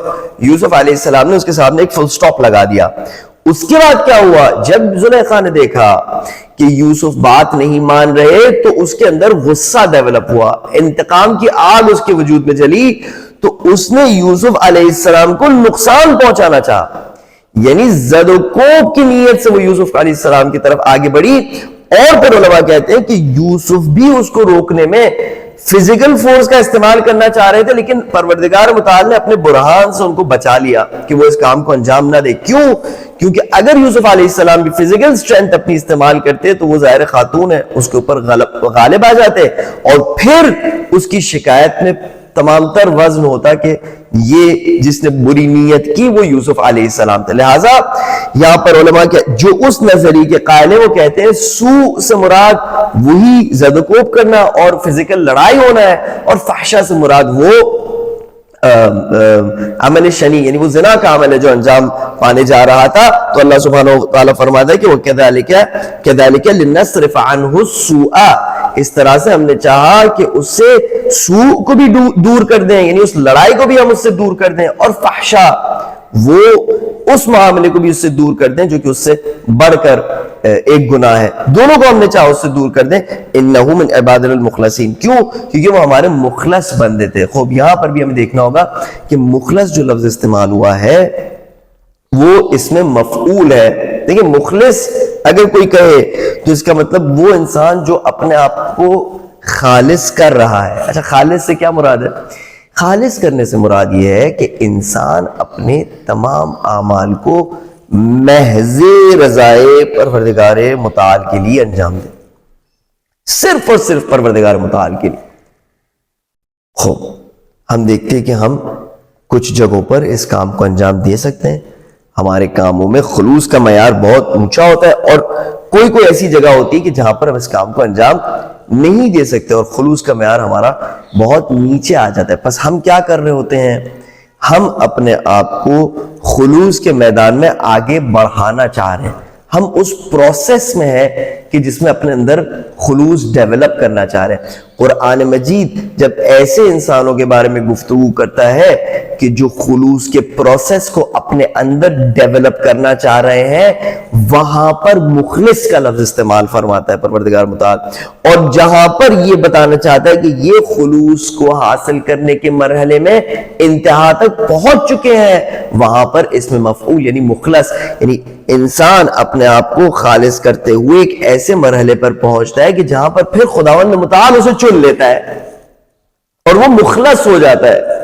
یوسف علیہ السلام نے اس کے سامنے ایک فل سٹاپ لگا دیا۔ اس کے بعد کیا ہوا؟ جب زلیخا نے دیکھا کہ یوسف بات نہیں مان رہے تو اس کے اندر غصہ ڈیولپ ہوا، انتقام کی آگ اس کے وجود میں جلی، تو اس نے یوسف علیہ السلام کو نقصان پہنچانا چاہا، یعنی زد و کوب کی نیت سے وہ یوسف علیہ السلام کی طرف آگے بڑھی۔ اور پھر علماء کہتے ہیں کہ یوسف بھی اس کو روکنے میں فزیکل فورس کا استعمال کرنا چاہ رہے تھے، لیکن پروردگار متعال نے اپنے برہان سے ان کو بچا لیا کہ وہ اس کام کو انجام نہ دے۔ کیوں؟ کیونکہ اگر یوسف علیہ السلام بھی فزیکل سٹرینتھ اپنی استعمال کرتے تو وہ ظاہر خاتون ہے، اس کے اوپر غالب آ جاتے، اور پھر اس کی شکایت میں تمام تر وزن ہوتا کہ یہ جس نے بری نیت کی وہ یوسف علیہ السلام تھے۔ لہٰذا یہاں پر علماء جو اس نظریے کے قائل ہیں وہ کہتے ہیں سوء سے مراد وہی زد و کوب کرنا اور فزیکل لڑائی ہونا ہے، اور فحشا سے مراد وہ عمل شنی، یعنی وہ زنا کا عمل ہے جو انجام پانے جا رہا تھا۔ تو اللہ سبحانہ وتعالی فرماتا ہے کہ وہ كَذَلِكَ لِنَصْرِفَ عَنْهُ السُّوءَ، اس طرح سے ہم نے چاہا کہ اس سے سوء کو بھی دور کر دیں، یعنی اس لڑائی کو بھی ہم اس سے دور کر دیں، اور فحشا وہ اس معاملے کو بھی اس سے دور کر دیں جو کہ اس سے بڑھ کر ایک گناہ ہے، دونوں کو ہم نے چاہا اس سے دور کر دیں۔ انہو من عبادنا المخلصین، کیوں؟ کیونکہ وہ ہمارے مخلص بندے تھے۔ خوب یہاں پر بھی ہمیں دیکھنا ہوگا کہ مخلص جو لفظ استعمال ہوا ہے وہ اس میں مفعول ہے۔ دیکھیں مخلص اگر کوئی کہے تو اس کا مطلب وہ انسان جو اپنے آپ کو خالص کر رہا ہے۔ اچھا خالص سے کیا مراد ہے؟ خالص کرنے سے مراد یہ ہے کہ انسان اپنے تمام اعمال کو محض رضائے پروردگار متعال کے لیے انجام دے، صرف اور صرف پروردگار متعال کے لیے۔ خوب ہم دیکھتے ہیں کہ ہم کچھ جگہوں پر اس کام کو انجام دے سکتے ہیں، ہمارے کاموں میں خلوص کا معیار بہت اونچا ہوتا ہے، اور کوئی ایسی جگہ ہوتی ہے کہ جہاں پر ہم اس کام کو انجام نہیں دے سکتے اور خلوص کا معیار ہمارا بہت نیچے آ جاتا ہے۔ پس ہم کیا کر رہے ہوتے ہیں؟ ہم اپنے آپ کو خلوص کے میدان میں آگے بڑھانا چاہ رہے ہیں، ہم اس پروسیس میں ہیں کہ جس میں اپنے اندر خلوص ڈیولپ کرنا چاہ رہے ہیں۔ قرآن مجید جب ایسے انسانوں کے بارے میں گفتگو کرتا ہے کہ جو خلوص کے پروسیس کو اپنے اندر ڈیولپ کرنا چاہ رہے ہیں، وہاں پر مخلص کا لفظ استعمال فرماتا ہے پروردگار متعال، اور جہاں پر یہ بتانا چاہتا ہے کہ یہ خلوص کو حاصل کرنے کے مرحلے میں انتہا تک پہنچ چکے ہیں، وہاں پر اس میں مفعول یعنی مخلص، یعنی انسان اپنے آپ کو خالص کرتے ہوئے ایک ایسے مرحلے پر پہنچتا ہے کہ جہاں پر پھر خداوند متعال اسے چن لیتا ہے اور وہ مخلص ہو جاتا ہے۔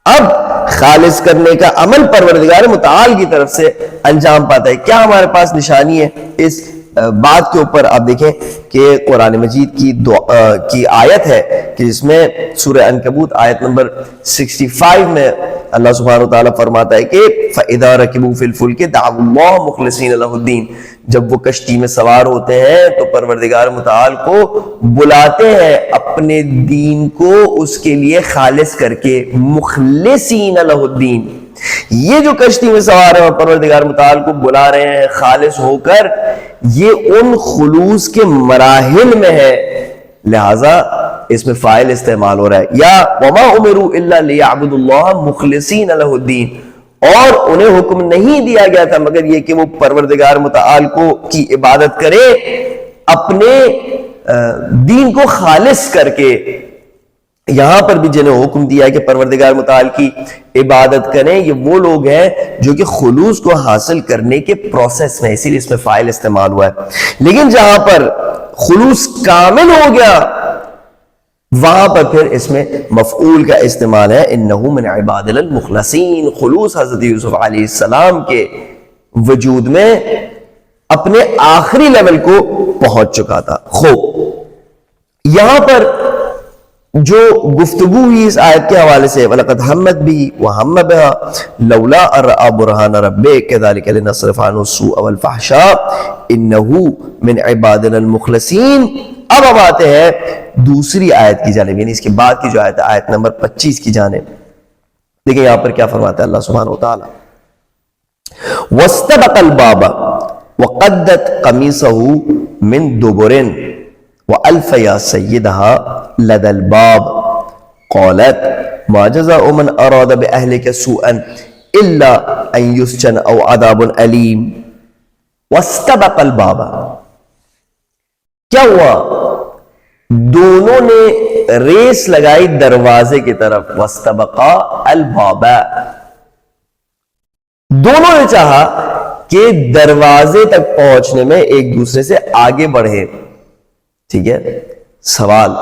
اب خالص کرنے کا عمل پروردگار متعال کی طرف سے انجام پاتا ہے۔ کیا ہمارے پاس نشانی ہے اس بات کے اوپر؟ آپ دیکھیں کہ قرآن مجید کی آیت ہے کہ جس میں سورہ عنکبوت آیت نمبر 65 میں اللہ سبحانہ وتعالی فرماتا ہے کہ فَإِذَا رَكِبُوا فِي الْفُلْكِ دَعَوُا اللَّهَ مُخْلِصِينَ لَهُ الدِّينَ، جب وہ کشتی میں سوار ہوتے ہیں تو پروردگار متعال کو بلاتے ہیں اپنے دین کو اس کے لیے خالص کر کے، مخلصین لہ الدین۔ یہ جو کشتی میں سوار ہیں اور پروردگار متعال کو بلا رہے ہیں خالص ہو کر، یہ ان خلوص کے مراحل میں ہے، لہذا اس میں فاعل استعمال ہو رہا ہے، یا وَمَا أُمِرُوا إِلَّا لِيَعْبُدُوا اللَّهَ مُخْلِصِينَ لَهُ الدِّينَ، اور انہیں حکم نہیں دیا گیا تھا مگر یہ کہ وہ پروردگار متعال کی عبادت کرے اپنے دین کو خالص کر کے۔ یہاں پر بھی جنہیں حکم دیا ہے کہ پروردگار متعال کی عبادت کریں، یہ وہ لوگ ہیں جو کہ خلوص کو حاصل کرنے کے پروسیس میں، اسی لیے اس میں فاعل استعمال ہوا ہے۔ لیکن جہاں پر خلوص کامل ہو گیا وہاں پر پھر اس میں مفعول کا استعمال ہے، انہو من عبادنا المخلصین۔ خلوص حضرت یوسف علیہ السلام کے وجود میں اپنے آخری لیول کو پہنچ چکا تھا. خوب یہاں پر جو گفتگو ہوئی اس آیت کے حوالے سے وَلَقَدْ هَمَّتْ بِهِ وَهَمَّ بِهَا لَوْلَا أَن رَأَىٰ بُرْهَانَ رَبِّهِ كَذَٰلِكَ لِنَصْرِفَ عَنْهُ السُّوءَ وَالْفَحْشَاءَ إِنَّهُ مِنْ عِبَادِنَا الْمُخْلَصِينَ. اب ہم آتے ہیں دوسری آیت کی جانب، یعنی اس کے بعد کی جو آیت ہے آیت نمبر 25 کی جانب. دیکھیں یہاں پر کیا فرماتا ہے اللہ سبحانہ وتعالی. وَاسْتَبَقَ الْبَابَ وَقَدَّتْ قَمِيصَهُ مِنْ دُبُرٍ وَأَلْفَ يَا سَيِّدَهَا لَدَى الْبَابِ قَالَتْ مَا جَزَاءُ مَنْ أَرَادَ بِأَهْلِكَ سُوءًا إِلَّا أَنْ يُسْجَنَ أَوْ عَذَابٌ أَلِيمٌ. وَاسْتَبَقَ الْبَابَ، کیا ہوا؟ دونوں نے ریس لگائی دروازے کی طرف. وَاسْتَبَقَا الْبَابَ، دونوں نے چاہا کہ دروازے تک پہنچنے میں ایک دوسرے سے آگے بڑھے. ٹھیک ہے. سوال،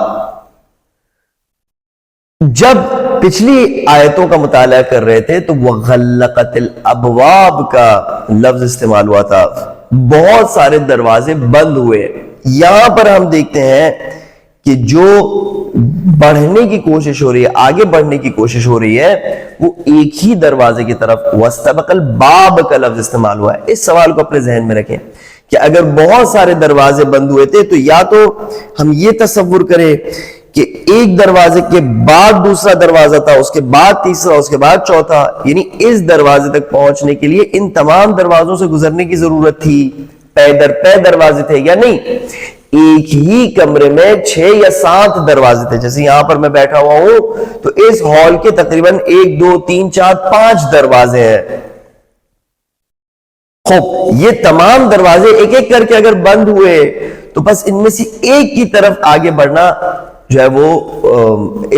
جب پچھلی آیتوں کا مطالعہ کر رہے تھے تو وَغَلَّقَتِ الْأَبْوَابِ کا لفظ استعمال ہوا تھا، بہت سارے دروازے بند ہوئے. یہاں پر ہم دیکھتے ہیں کہ جو بڑھنے کی کوشش ہو رہی ہے، آگے بڑھنے کی کوشش ہو رہی ہے، وہ ایک ہی دروازے کی طرف وَاسْتَبَقَ الْبَابَ کا لفظ استعمال ہوا ہے. اس سوال کو اپنے ذہن میں رکھیں کہ اگر بہت سارے دروازے بند ہوئے تھے تو یا تو ہم یہ تصور کریں کہ ایک دروازے کے بعد دوسرا دروازہ تھا، اس کے بعد تیسرا، اس کے بعد چوتھا، یعنی اس دروازے تک پہنچنے کے لیے ان تمام دروازوں سے گزرنے کی ضرورت تھی. پے در پے دروازے تھے یا نہیں؟ ایک ہی کمرے میں 6 یا 7 دروازے تھے. جیسے یہاں پر میں بیٹھا ہوا ہوں تو اس ہال کے تقریباً 1 2 3 4 5 دروازے ہیں. خوب یہ تمام دروازے ایک ایک کر کے اگر بند ہوئے تو بس ان میں سے ایک کی طرف آگے بڑھنا جو ہے وہ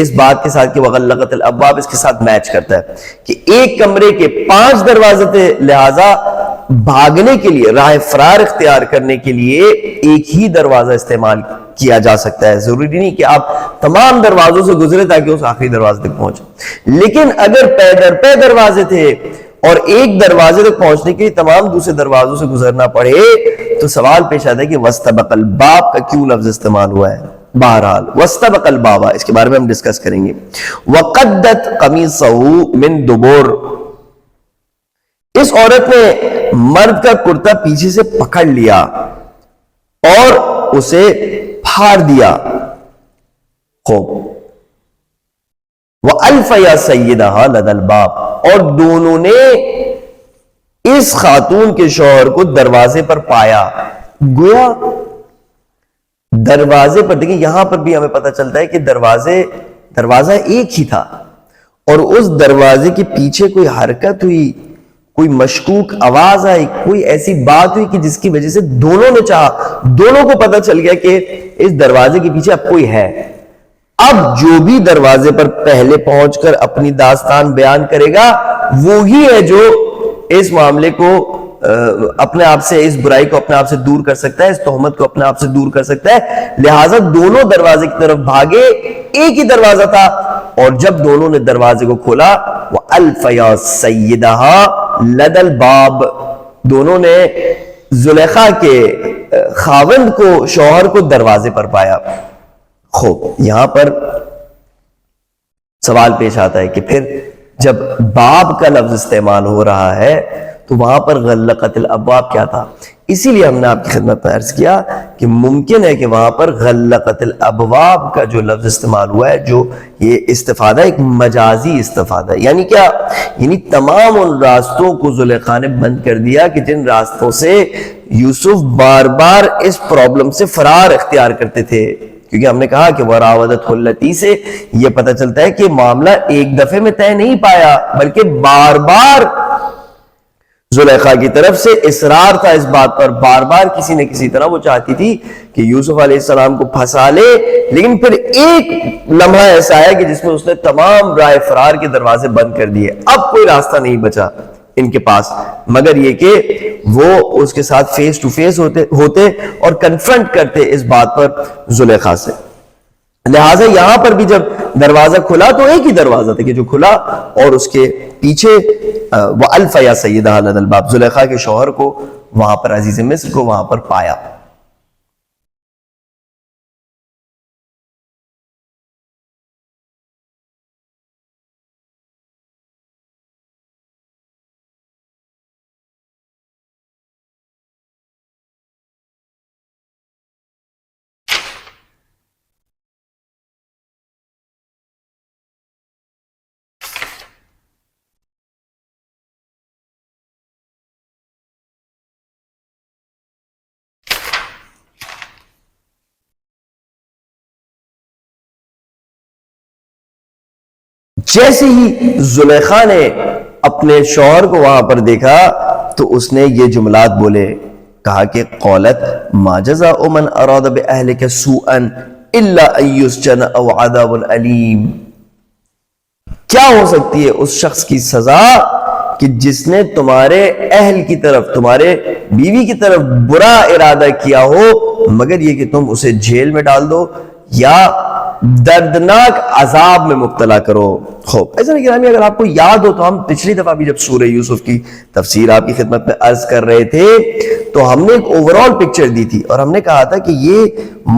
اس بات کے ساتھ کہ وَغَلَّقَتِ الْأَبْوَابِ اس کے ساتھ میچ کرتا ہے کہ ایک کمرے کے 5 دروازے تھے، لہٰذا بھاگنے کے لیے، راہ فرار اختیار کرنے کے لیے ایک ہی دروازہ استعمال کیا جا سکتا ہے. ضروری نہیں کہ آپ تمام دروازوں سے گزرے تاکہ اس آخری دروازے تک پہنچے. لیکن اگر پے در پے دروازے تھے اور ایک دروازے تک پہنچنے کے لیے تمام دوسرے دروازوں سے گزرنا پڑے تو سوال پیش آتا ہے کہ وَاسْتَبَقَ الْبَابَ کا کیوں لفظ استعمال ہوا ہے. بہرحال وَاسْتَبَقَ الْبَابَ اس کے بارے میں ہم ڈسکس کریں گے. وَقَدَّتْ قَمِيصَهُ مِنْ دُبُرٍ، اس عورت نے مرد کا کرتا پیچھے سے پکڑ لیا اور اسے پھاڑ دیا. خوب. وَأَلْفَ يَا سَيِّدَهَا لَدَى الْبَابِ، اور دونوں نے اس خاتون کے شوہر کو دروازے پر پایا. گویا دروازے پر، دیکھیں یہاں پر بھی ہمیں پتہ چلتا ہے کہ دروازہ ایک ہی تھا اور اس دروازے کے پیچھے کوئی حرکت ہوئی، کوئی مشکوک آواز آئی، کوئی ایسی بات ہوئی کہ جس کی وجہ سے دونوں نے چاہا، دونوں کو پتہ چل گیا کہ اس دروازے کے پیچھے اب کوئی ہے. اب جو بھی دروازے پر پہلے پہنچ کر اپنی داستان بیان کرے گا وہی ہے جو اس معاملے کو اپنے آپ سے، اس برائی کو اپنے آپ سے دور کر سکتا ہے، اس تہمت کو اپنے آپ سے دور کر سکتا ہے. لہٰذا دونوں دروازے کی طرف بھاگے، ایک ہی دروازہ تھا، اور جب دونوں نے دروازے کو کھولا وَأَلْفَ يَا سَيِّدَهَا لَدَى الْبَابِ، دونوں نے زلیخا کے خاوند کو، شوہر کو دروازے پر پایا. خوب یہاں پر سوال پیش آتا ہے کہ پھر جب باب کا لفظ استعمال ہو رہا ہے تو وہاں پر غلقت الابواب کیا تھا؟ اسی لیے ہم نے آپ کی خدمت میں عرض کیا کہ ممکن ہے کہ وہاں پر غلقت الابواب کا جو لفظ استعمال ہوا ہے، جو یہ استفادہ ایک مجازی استفادہ ہے. یعنی کیا؟ یعنی تمام ان راستوں کو زلیخا نے بند کر دیا کہ جن راستوں سے یوسف بار بار اس پرابلم سے فرار اختیار کرتے تھے. کیونکہ ہم نے کہا کہ وراودتہ التی سے یہ پتہ چلتا ہے کہ معاملہ ایک دفعے میں طے نہیں پایا، بلکہ بار بار زلیخا کی طرف سے اصرار تھا اس بات پر، بار بار کسی نہ کسی طرح وہ چاہتی تھی کہ یوسف علیہ السلام کو پھنسا لے. لیکن پھر ایک لمحہ ایسا ہے کہ جس میں اس نے تمام راہ فرار کے دروازے بند کر دیے. اب کوئی راستہ نہیں بچا ان کے پاس مگر یہ کہ وہ اس کے ساتھ فیس ٹو فیس ہوتے اور کنفرنٹ کرتے اس بات پر زلیخا سے. لہٰذا یہاں پر بھی جب دروازہ کھلا تو ایک ہی دروازہ تھا کہ جو کھلا، اور اس کے پیچھے وَأَلْفَ يَا سَيِّدَهَا لَدَى الْبَابِ، زلیخا کے شوہر کو وہاں پر، عزیز مصر کو وہاں پر پایا۔ جیسے ہی زلیخا نے اپنے شوہر کو وہاں پر دیکھا تو اس نے یہ جملات بولے، کہا کہ قولت ما جزاء من اراد باہلک سوءا الا ان یسجن او عذاب علیم، کیا ہو سکتی ہے اس شخص کی سزا کہ جس نے تمہارے اہل کی طرف، تمہارے بیوی کی طرف برا ارادہ کیا ہو، مگر یہ کہ تم اسے جیل میں ڈال دو یا دردناک عذاب میں مبتلا کرو۔ خوب ایسا گرامی، اگر آپ کو یاد ہو تو ہم پچھلی دفعہ بھی جب سورہ یوسف کی تفسیر آپ کی خدمت میں عرض کر رہے تھے تو ہم نے ایک اوورال پکچر دی تھی، اور ہم نے کہا تھا کہ یہ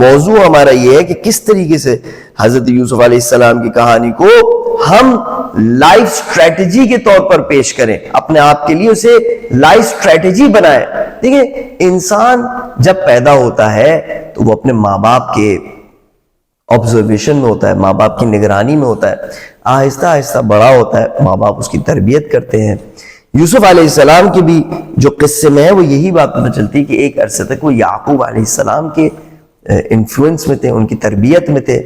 موضوع ہمارا یہ ہے کہ کس طریقے سے حضرت یوسف علیہ السلام کی کہانی کو ہم لائف سٹریٹجی کے طور پر پیش کریں، اپنے آپ کے لیے اسے لائف سٹریٹجی بنائیں۔ دیکھیں، انسان جب پیدا ہوتا ہے تو وہ اپنے ماں باپ کے آبزرویشن میں ہوتا ہے، ماں باپ کی نگرانی میں ہوتا ہے، آہستہ آہستہ بڑا ہوتا ہے، ماں باپ اس کی تربیت کرتے ہیں۔ یوسف علیہ السلام کے بھی جو قصے میں ہے وہ یہی بات پتہ چلتی کہ ایک عرصے تک وہ یعقوب علیہ السلام کے انفلوئنس میں تھے، ان کی تربیت میں تھے،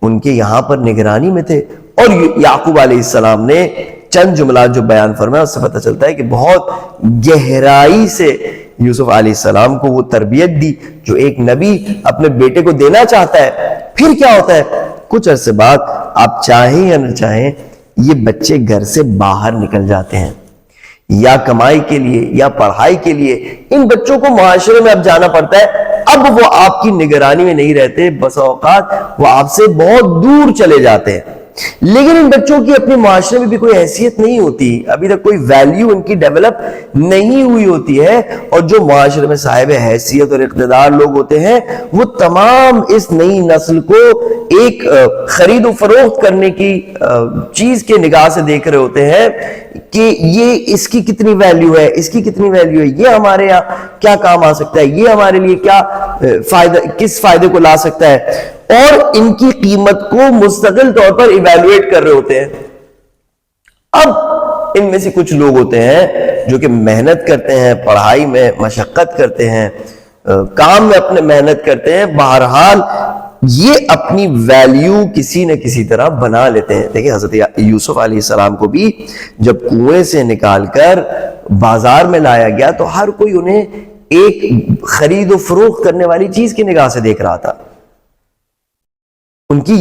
ان کے یہاں پر نگرانی میں تھے، اور یعقوب علیہ السلام نے چند جملات جو بیان فرمایا اس سے پتہ چلتا ہے کہ بہت گہرائی سے یوسف علیہ السلام کو وہ تربیت دی جو ایک نبی اپنے بیٹے کو دینا چاہتا ہے۔ پھر کیا ہوتا ہے؟ کچھ عرصے بعد آپ چاہیں یا نہ چاہیں یہ بچے گھر سے باہر نکل جاتے ہیں، یا کمائی کے لیے یا پڑھائی کے لیے۔ ان بچوں کو معاشرے میں اب جانا پڑتا ہے، اب وہ آپ کی نگرانی میں نہیں رہتے، بس اوقات وہ آپ سے بہت دور چلے جاتے ہیں۔ لیکن ان بچوں کی اپنے معاشرے میں بھی کوئی حیثیت نہیں ہوتی، ابھی تک کوئی ویلیو ان کی ڈیولپ نہیں ہوئی ہوتی ہے، اور جو معاشرے میں صاحب حیثیت اور اقتدار لوگ ہوتے ہیں وہ تمام اس نئی نسل کو ایک خرید و فروخت کرنے کی چیز کے نگاہ سے دیکھ رہے ہوتے ہیں کہ یہ اس کی کتنی ویلیو ہے، اس کی کتنی ویلیو ہے، یہ ہمارے یہاں کیا کام آ سکتا ہے، یہ ہمارے لیے کیا فائدہ، کس فائدے کو لا سکتا ہے، اور ان کی قیمت کو مستقل طور پر ایویلویٹ کر رہے ہوتے ہیں۔ اب ان میں سے کچھ لوگ ہوتے ہیں جو کہ محنت کرتے ہیں، پڑھائی میں مشقت کرتے ہیں، کام میں اپنے محنت کرتے ہیں، بہرحال یہ اپنی ویلیو کسی نہ کسی طرح بنا لیتے ہیں۔ دیکھیں حضرت یوسف علیہ السلام کو بھی جب کنویں سے نکال کر بازار میں لایا گیا تو ہر کوئی انہیں ایک خرید و فروخت کرنے والی چیز کی نگاہ سے دیکھ رہا تھا، ان کی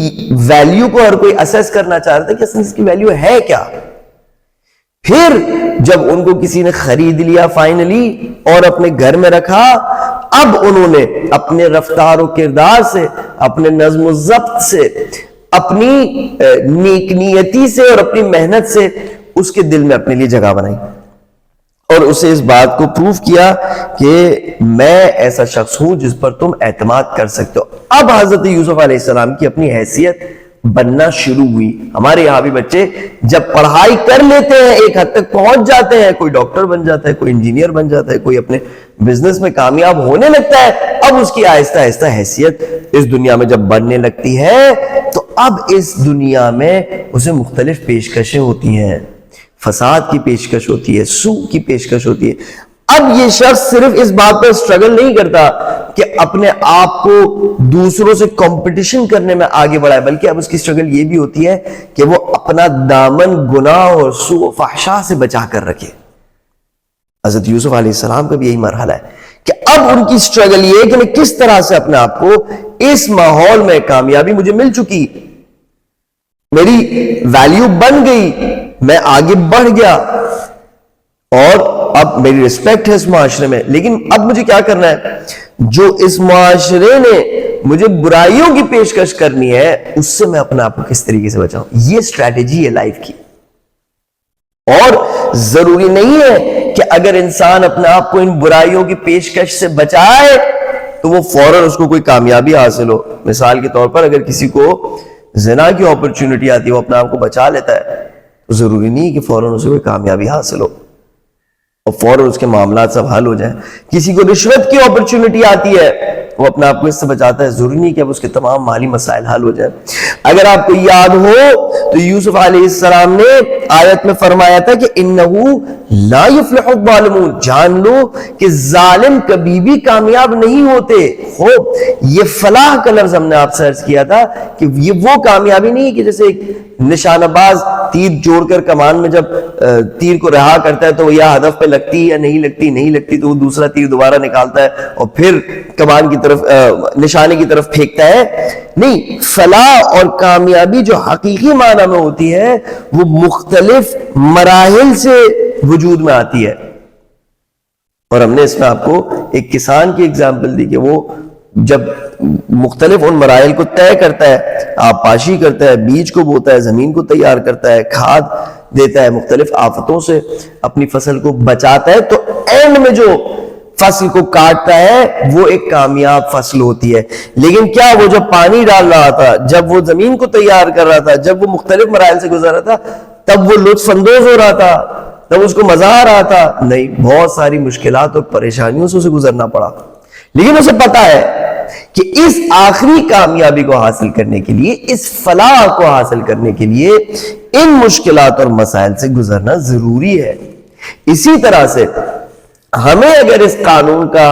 ویلیو کو ہر کوئی اسیس کرنا چاہ رہا تھا کہ اس کی ویلیو ہے کیا۔ پھر جب ان کو کسی نے خرید لیا فائنلی اور اپنے گھر میں رکھا، اب انہوں نے اپنے رفتار و کردار سے، اپنے نظم و ضبط سے، اپنی نیک نیتی سے اور اپنی محنت سے اس کے دل میں اپنے لیے جگہ بنائی، اور اسے اس بات کو پروف کیا کہ میں ایسا شخص ہوں جس پر تم اعتماد کر سکتے ہو۔ اب حضرت یوسف علیہ السلام کی اپنی حیثیت بننا شروع ہوئی۔ ہمارے یہاں بھی بچے جب پڑھائی کر لیتے ہیں، ایک حد تک پہنچ جاتے ہیں، کوئی ڈاکٹر بن جاتا ہے، کوئی انجینئر بن جاتا ہے، کوئی اپنے بزنس میں کامیاب ہونے لگتا ہے، اب اس کی آہستہ آہستہ حیثیت اس دنیا میں جب بڑھنے لگتی ہے تو اب اس دنیا میں اسے مختلف پیشکشیں ہوتی ہیں، فساد کی پیشکش ہوتی ہے، سوء کی پیشکش ہوتی ہے۔ اب یہ شخص صرف اس بات پر سٹرگل نہیں کرتا کہ اپنے آپ کو دوسروں سے کمپٹیشن کرنے میں آگے بڑھائے، بلکہ اب اس کی سٹرگل یہ بھی ہوتی ہے کہ وہ اپنا دامن گناہ اور سوء و فحشاء سے بچا کر رکھے۔ حضرت یوسف علیہ السلام کا بھی یہی مرحلہ ہے کہ اب ان کی سٹرگل یہ ہے کہ میں کس طرح سے اپنے آپ کو اس ماحول میں، کامیابی مجھے مل چکی، میری ویلیو بن گئی، میں آگے بڑھ گیا، اور اب میری رسپیکٹ ہے اس معاشرے میں، لیکن اب مجھے کیا کرنا ہے؟ جو اس معاشرے نے مجھے برائیوں کی پیشکش کرنی ہے اس سے میں اپنے آپ کو کس طریقے سے بچاؤں. یہ اسٹریٹجی ہے لائف کی. اور ضروری نہیں ہے کہ اگر انسان اپنے آپ کو ان برائیوں کی پیشکش سے بچائے تو وہ فوراً اس کو کوئی کامیابی حاصل ہو. مثال کے طور پر اگر کسی کو زنا کی اپرچونٹی آتی ہے، وہ اپنے آپ کو بچا لیتا ہے، تو ضروری نہیں کہ فوراً اسے کوئی کامیابی حاصل ہو اور فوراً اس کے معاملات سب حل ہو جائیں. کسی کو رشوت کی اپرچونٹی آتی ہے، وہ اپنے آپ کو اس سے بچاتا ہے، ضروری نہیں کہ اب اس کے تمام مالی مسائل حل ہو جائیں. اگر آپ کو یاد ہو تو یوسف علیہ السلام نے آیت میں فرمایا تھا کہ انہو لا یفلح الظالمون، جان لو کہ ظالم کبھی بھی کامیاب نہیں ہوتے. خوب یہ فلاح کا لفظ ہم نے آپ سے عرض کیا تھا کہ یہ وہ کامیابی نہیں ہے کہ جیسے ایک نشانہ باز تیر جوڑ کر کمان میں جب تیر کو رہا کرتا ہے تو یا ہدف پہ لگتی یا نہیں لگتی تو وہ دوسرا تیر دوبارہ نکالتا ہے اور پھر کمان کی طرف نشانے کی طرف پھینکتا ہے. نہیں، فلاح اور کامیابی جو حقیقی معنی میں ہوتی ہے وہ مختلف مراحل سے وجود میں آتی ہے. اور ہم نے اس میں آپ کو ایک کسان کی اگزامپل دی کہ وہ جب مختلف ان مراحل کو طے کرتا ہے، آبپاشی کرتا ہے، بیج کو بوتا ہے، زمین کو تیار کرتا ہے، کھاد دیتا ہے، مختلف آفتوں سے اپنی فصل کو بچاتا ہے، تو اینڈ میں جو فصل کو کاٹتا ہے وہ ایک کامیاب فصل ہوتی ہے. لیکن کیا وہ جب پانی ڈال رہا تھا، جب وہ زمین کو تیار کر رہا تھا، جب وہ مختلف مراحل سے گزر رہا تھا، تب وہ لطف اندوز ہو رہا تھا، تب اس کو مزہ آ رہا تھا؟ نہیں، بہت ساری مشکلات اور پریشانیوں سے اسے گزرنا پڑا. لیکن اسے پتا ہے کہ اس آخری کامیابی کو حاصل کرنے کے لیے، اس فلاح کو حاصل کرنے کے لیے ان مشکلات اور مسائل سے گزرنا ضروری ہے. اسی طرح سے ہمیں اگر اس قانون کا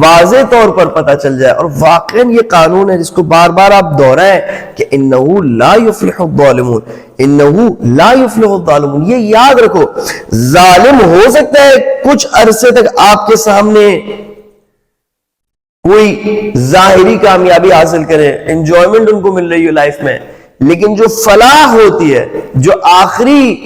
واضح طور پر پتہ چل جائے، اور واقعاً یہ قانون ہے جس کو بار بار آپ دہرائیں کہ انہو لا یفلح الظالمون، انہو لا یفلح الظالمون، یہ یاد رکھو. ظالم ہو سکتا ہے کچھ عرصے تک آپ کے سامنے کوئی ظاہری کامیابی حاصل کرے، انجوائمنٹ ان کو مل رہی ہے لائف میں، لیکن جو فلاح ہوتی ہے، جو آخری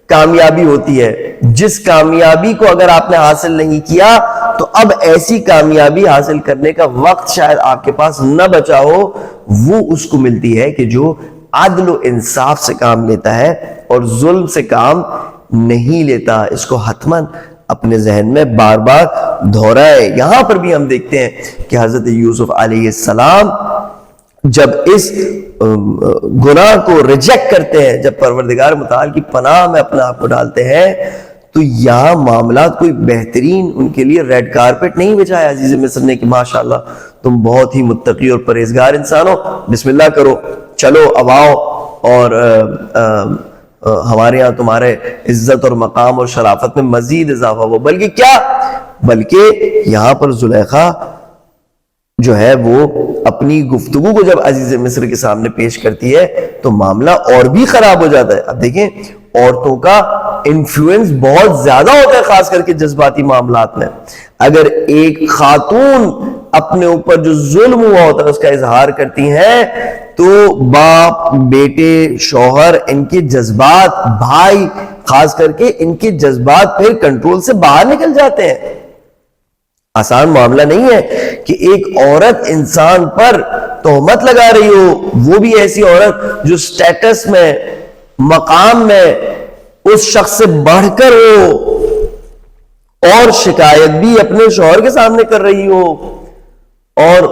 کامیابی ہوتی ہے، جس کامیابی کو اگر آپ نے حاصل نہیں کیا تو اب ایسی کامیابی حاصل کرنے کا وقت شاید آپ کے پاس نہ بچا ہو، وہ اس کو ملتی ہے کہ جو عدل و انصاف سے کام لیتا ہے اور ظلم سے کام نہیں لیتا. اس کو حتماً اپنے ذہن میں بار بار دہرائے. یہاں پر بھی ہم دیکھتے ہیں کہ حضرت یوسف علیہ السلام جب اس گناہ کو ریجیکٹ کرتے ہیں، جب پروردگار متعال کی پناہ میں اپنے آپ کو ڈالتے ہیں، تو یہاں معاملات کوئی بہترین ان کے لیے ریڈ کارپٹ نہیں بچھایا عزیز مصر نے کہ ماشاءاللہ تم بہت ہی متقی اور پرہیزگار انسان ہو، بسم اللہ کرو، چلو اب آؤ اور ہمارے یہاں تمہارے عزت اور مقام اور شرافت میں مزید اضافہ ہو. بلکہ کیا، بلکہ یہاں پر زلیخا جو ہے وہ اپنی گفتگو کو جب عزیز مصر کے سامنے پیش کرتی ہے تو معاملہ اور بھی خراب ہو جاتا ہے. اب دیکھیں عورتوں کا انفلوئنس بہت زیادہ ہوتا ہے، خاص کر کے جذباتی معاملات میں. اگر ایک خاتون اپنے اوپر جو ظلم ہوا ہوتا ہے اس کا اظہار کرتی ہیں تو باپ، بیٹے، شوہر، ان کے جذبات، بھائی خاص کر کے، ان کے جذبات پھر کنٹرول سے باہر نکل جاتے ہیں. آسان معاملہ نہیں ہے کہ ایک عورت انسان پر تہمت لگا رہی ہو، وہ بھی ایسی عورت جو سٹیٹس میں، مقام میں اس شخص سے بڑھ کر ہو، اور شکایت بھی اپنے شوہر کے سامنے کر رہی ہو، اور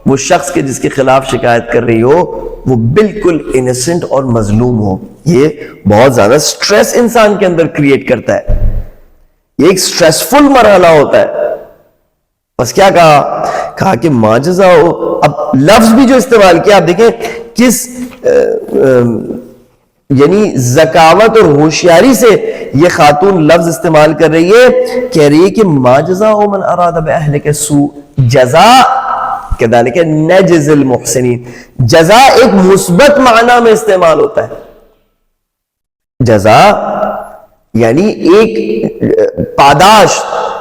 وہ شخص کے جس کے خلاف شکایت کر رہی ہو وہ بالکل انیسنٹ اور مظلوم ہو. یہ بہت زیادہ سٹریس انسان کے اندر کریٹ کرتا ہے. یہ ایک سٹریسفل مرحلہ ہوتا ہے. بس کیا کہا کہ ما جزاء. اب لفظ بھی جو استعمال کیا آپ دیکھیں کس یعنی ذکاوت اور ہوشیاری سے یہ خاتون لفظ استعمال کر رہی ہے. کہہ رہی ہے کہ ما جزاء من اراد باہلک سوء جزاء کذالک نجزی المحسنین. جزاء ایک مثبت معنی میں استعمال ہوتا ہے. جزاء یعنی ایک پاداش،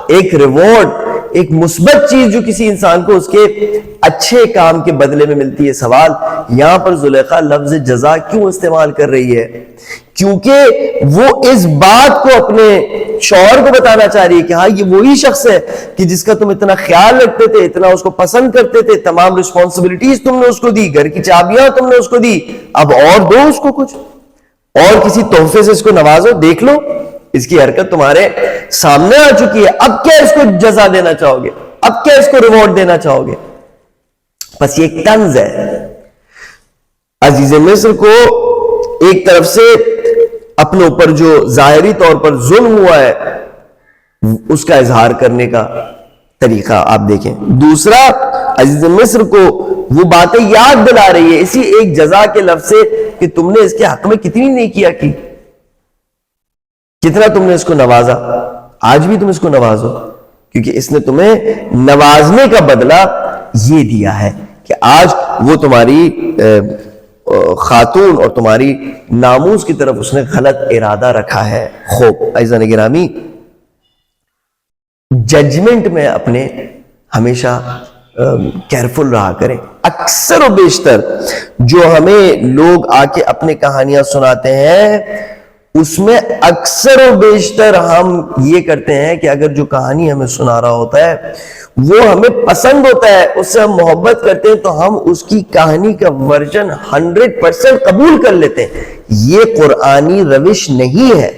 ایک ریوارڈ، ایک مثبت چیز جو کسی انسان کو اس کے اچھے کام کے بدلے میں ملتی ہے. سوال یہاں پر زلیخا لفظ جزا کیوں استعمال کر رہی ہے؟ کیونکہ وہ اس بات کو اپنے شوہر کو بتانا چاہ رہی ہے کہ ہاں یہ وہی شخص ہے کہ جس کا تم اتنا خیال رکھتے تھے، اتنا اس کو پسند کرتے تھے، تمام رسپانسبلٹیز تم نے اس کو دی، گھر کی چابیاں تم نے اس کو دی، اب اور دو اس کو کچھ، اور کسی تحفے سے اس کو نوازو، دیکھ لو اس کی حرکت تمہارے سامنے آ چکی ہے، اب کیا اس کو جزا دینا چاہو گے، اب کیا اس کو ریوارڈ دینا چاہو گے؟ بس یہ ایک طنز ہے عزیز مصر کو ایک طرف سے اپنے اوپر جو ظاہری طور پر ظلم ہوا ہے اس کا اظہار کرنے کا طریقہ آپ دیکھیں، دوسرا عزیز مصر کو وہ باتیں یاد دلا رہی ہے اسی ایک جزا کے لفظ سے کہ تم نے اس کے حق میں کتنی نیکیاں کی، کتنا تم نے اس کو نوازا، آج بھی تم اس کو نوازو، کیونکہ اس نے تمہیں نوازنے کا بدلہ یہ دیا ہے کہ آج وہ تمہاری خاتون اور تمہاری ناموس کی طرف اس نے غلط ارادہ رکھا ہے۔ خوب عزیزان گرامی، ججمنٹ میں اپنے ہمیشہ کیئرفل رہا کریں۔ اکثر و بیشتر جو ہمیں لوگ آ کے اپنے کہانیاں سناتے ہیں اس میں اکثر و بیشتر ہم یہ کرتے ہیں کہ اگر جو کہانی ہمیں سنا رہا ہوتا ہے وہ ہمیں پسند ہوتا ہے، اس سے ہم محبت کرتے ہیں، تو ہم اس کی کہانی کا ورژن 100% قبول کر لیتے ہیں۔ یہ قرآنی روش نہیں ہے۔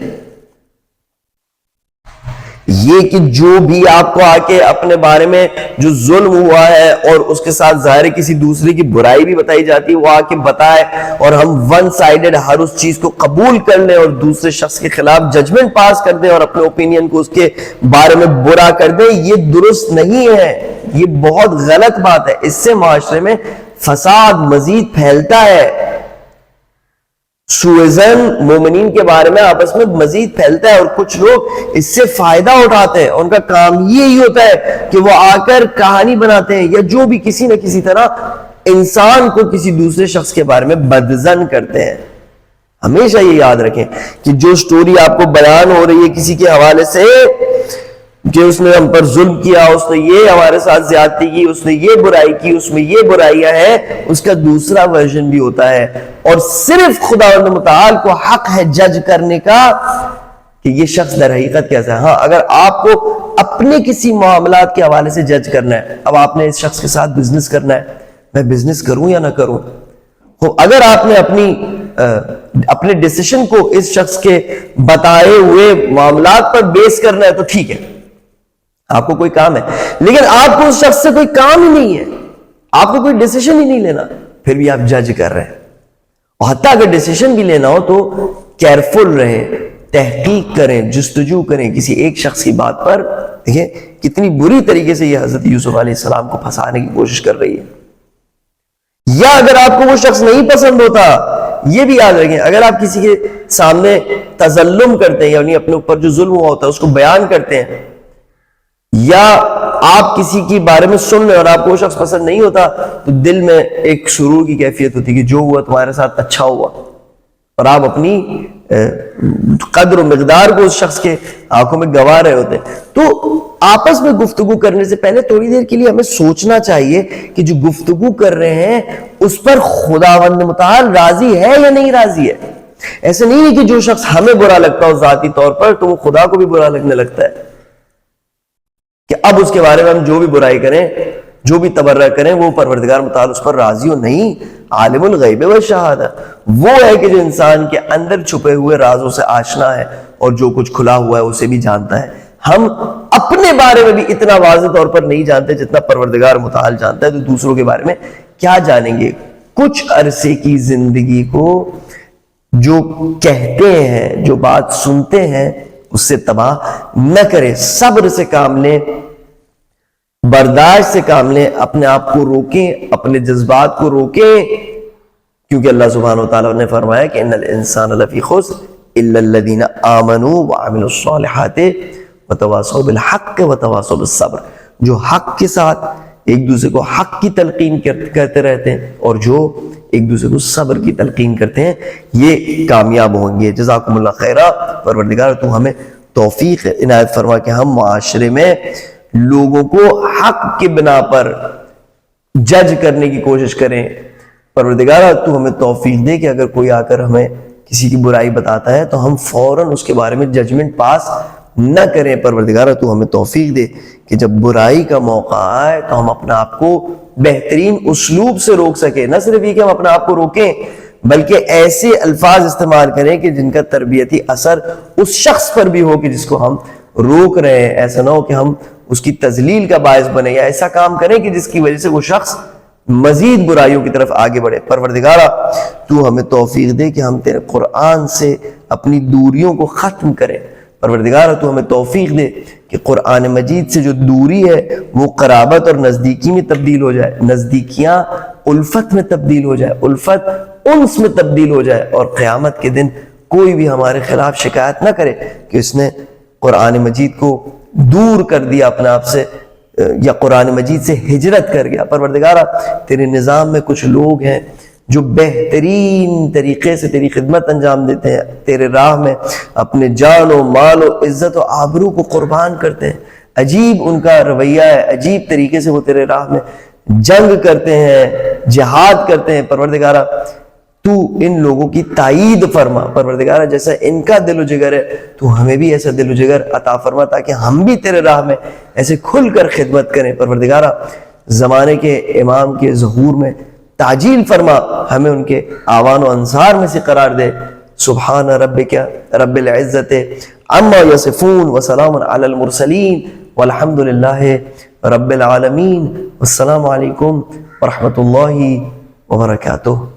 یہ کہ جو بھی آپ کو آ کے اپنے بارے میں جو ظلم ہوا ہے اور اس کے ساتھ ظاہر کسی دوسرے کی برائی بھی بتائی جاتی ہے وہ آ کے بتائے اور ہم ون سائیڈڈ ہر اس چیز کو قبول کر لیں اور دوسرے شخص کے خلاف ججمنٹ پاس کر دیں اور اپنے اوپینین کو اس کے بارے میں برا کر دیں، یہ درست نہیں ہے، یہ بہت غلط بات ہے۔ اس سے معاشرے میں فساد مزید پھیلتا ہے، سوءظن مومنین کے بارے میں آپس میں مزید پھیلتا ہے اور کچھ لوگ اس سے فائدہ اٹھاتے ہیں، ان کا کام یہی ہوتا ہے کہ وہ آ کر کہانی بناتے ہیں یا جو بھی کسی نہ کسی طرح انسان کو کسی دوسرے شخص کے بارے میں بدظن کرتے ہیں۔ ہمیشہ یہ یاد رکھیں کہ جو سٹوری آپ کو بیان ہو رہی ہے کسی کے حوالے سے کہ اس نے ہم پر ظلم کیا، اس نے یہ ہمارے ساتھ زیادتی کی، اس نے یہ برائی کی، اس میں یہ برائیاں ہیں، اس کا دوسرا ورژن بھی ہوتا ہے، اور صرف خداوند متعال کو حق ہے جج کرنے کا کہ یہ شخص در حقیقت کیسا ہے۔ ہاں اگر آپ کو اپنے کسی معاملات کے حوالے سے جج کرنا ہے، اب آپ نے اس شخص کے ساتھ بزنس کرنا ہے، میں بزنس کروں یا نہ کروں، اگر آپ نے اپنے ڈیسیشن کو اس شخص کے بتائے ہوئے معاملات پر بیس کرنا ہے تو ٹھیک ہے، آپ کو کوئی کام ہے، لیکن آپ کو اس شخص سے کوئی کام ہی نہیں ہے، آپ کو کوئی ڈیسیشن ہی نہیں لینا، پھر بھی آپ جج کر رہے ہیں۔ اور حتیٰ اگر ڈیسیشن بھی لینا ہو تو کیئرفل رہیں، تحقیق کریں، جستجو کریں کسی ایک شخص کی بات پر۔ دیکھیں کتنی بری طریقے سے یہ حضرت یوسف علیہ السلام کو پھنسانے کی کوشش کر رہی ہے۔ یا اگر آپ کو وہ شخص نہیں پسند ہوتا، یہ بھی یاد رکھیں، اگر آپ کسی کے سامنے تظلم کرتے ہیں یعنی اپنے اوپر جو ظلم ہوا ہوتا ہے اس کو بیان کرتے ہیں، یا آپ کسی کے بارے میں سن رہے اور آپ کو وہ شخص پسند نہیں ہوتا تو دل میں ایک سرور کی کیفیت ہوتی کہ جو ہوا تمہارے ساتھ اچھا ہوا، اور آپ اپنی قدر و مقدار کو اس شخص کے آنکھوں میں گوا رہے ہوتے ہیں۔ تو آپس میں گفتگو کرنے سے پہلے تھوڑی دیر کے لیے ہمیں سوچنا چاہیے کہ جو گفتگو کر رہے ہیں اس پر خداوند متعال راضی ہے یا نہیں راضی ہے۔ ایسے نہیں ہے کہ جو شخص ہمیں برا لگتا ہو ذاتی طور پر تو وہ خدا کو بھی برا لگنے لگتا ہے کہ اب اس کے بارے میں ہم جو بھی برائی کریں، جو بھی تبرہ کریں، وہ پروردگار متعال اس پر راضی ہو نہیں۔ عالم الغیب والشہادہ وہ ہے کہ جو انسان کے اندر چھپے ہوئے رازوں سے آشنا ہے اور جو کچھ کھلا ہوا ہے اسے بھی جانتا ہے۔ ہم اپنے بارے میں بھی اتنا واضح طور پر نہیں جانتے جتنا پروردگار متعال جانتا ہے، تو دوسروں کے بارے میں کیا جانیں گے؟ کچھ عرصے کی زندگی کو جو کہتے ہیں، جو بات سنتے ہیں، اس سے تباہ نہ کریں، صبر سے کام لیں، برداشت سے کام لیں، اپنے آپ کو روکیں، اپنے جذبات کو روکیں، کیونکہ اللہ سبحانہ وتعالیٰ نے فرمایا کہ ان الانسان لفی خسر الا الذین آمنوا وعملوا الصالحات وتواصوا بالحق وتواصوا بالصبر۔ جو حق کے ساتھ ایک دوسرے کو حق کی تلقین کرتے رہتے ہیں اور جو ایک دوسرے کو صبر کی تلقین کرتے ہیں، یہ کامیاب ہوں گے۔ جزاکم اللہ خیرہ۔ پروردگار تو ہمیں توفیق عنایت فرما کہ ہم معاشرے میں لوگوں کو حق کی بنا پر جج کرنے کی کوشش کریں۔ پروردگار تو ہمیں توفیق دے کہ اگر کوئی آ کر ہمیں کسی کی برائی بتاتا ہے تو ہم فوراً اس کے بارے میں ججمنٹ پاس نہ کریں۔ پروردگارہ تو ہمیں توفیق دے کہ جب برائی کا موقع آئے تو ہم اپنا آپ کو بہترین اسلوب سے روک سکیں، نہ صرف یہ کہ ہم اپنا آپ کو روکیں بلکہ ایسے الفاظ استعمال کریں کہ جن کا تربیتی اثر اس شخص پر بھی ہو کہ جس کو ہم روک رہے ہیں۔ ایسا نہ ہو کہ ہم اس کی تذلیل کا باعث بنے یا ایسا کام کریں کہ جس کی وجہ سے وہ شخص مزید برائیوں کی طرف آگے بڑھے۔ پروردگارہ تو ہمیں توفیق دے کہ ہم تیرے قرآن سے اپنی دوریوں کو ختم کریں۔ پروردگارہ تو ہمیں توفیق دے کہ قرآن مجید سے جو دوری ہے وہ قرابت اور نزدیکی میں تبدیل ہو جائے، نزدیکیاں الفت میں تبدیل ہو جائے، الفت انس میں تبدیل ہو جائے، اور قیامت کے دن کوئی بھی ہمارے خلاف شکایت نہ کرے کہ اس نے قرآن مجید کو دور کر دیا اپنے آپ سے یا قرآن مجید سے ہجرت کر گیا۔ پروردگارہ تیرے نظام میں کچھ لوگ ہیں جو بہترین طریقے سے تیری خدمت انجام دیتے ہیں، تیرے راہ میں اپنے جان و مال و عزت و آبرو کو قربان کرتے ہیں، عجیب ان کا رویہ ہے، عجیب طریقے سے وہ تیرے راہ میں جنگ کرتے ہیں، جہاد کرتے ہیں۔ پروردگارہ تو ان لوگوں کی تائید فرما، پروردگارہ جیسا ان کا دل و جگر ہے تو ہمیں بھی ایسا دل و جگر عطا فرما تاکہ ہم بھی تیرے راہ میں ایسے کھل کر خدمت کریں۔ پروردگارہ زمانے کے امام کے ظہور میں تعجیل فرما، ہمیں ان کے آوان و انصار میں سے قرار دے۔ سبحان ربک رب العزت عما یصفون وسلام علی المرسلین والحمد للہ رب العالمین۔ والسلام علیکم ورحمۃ اللہ وبرکاتہ۔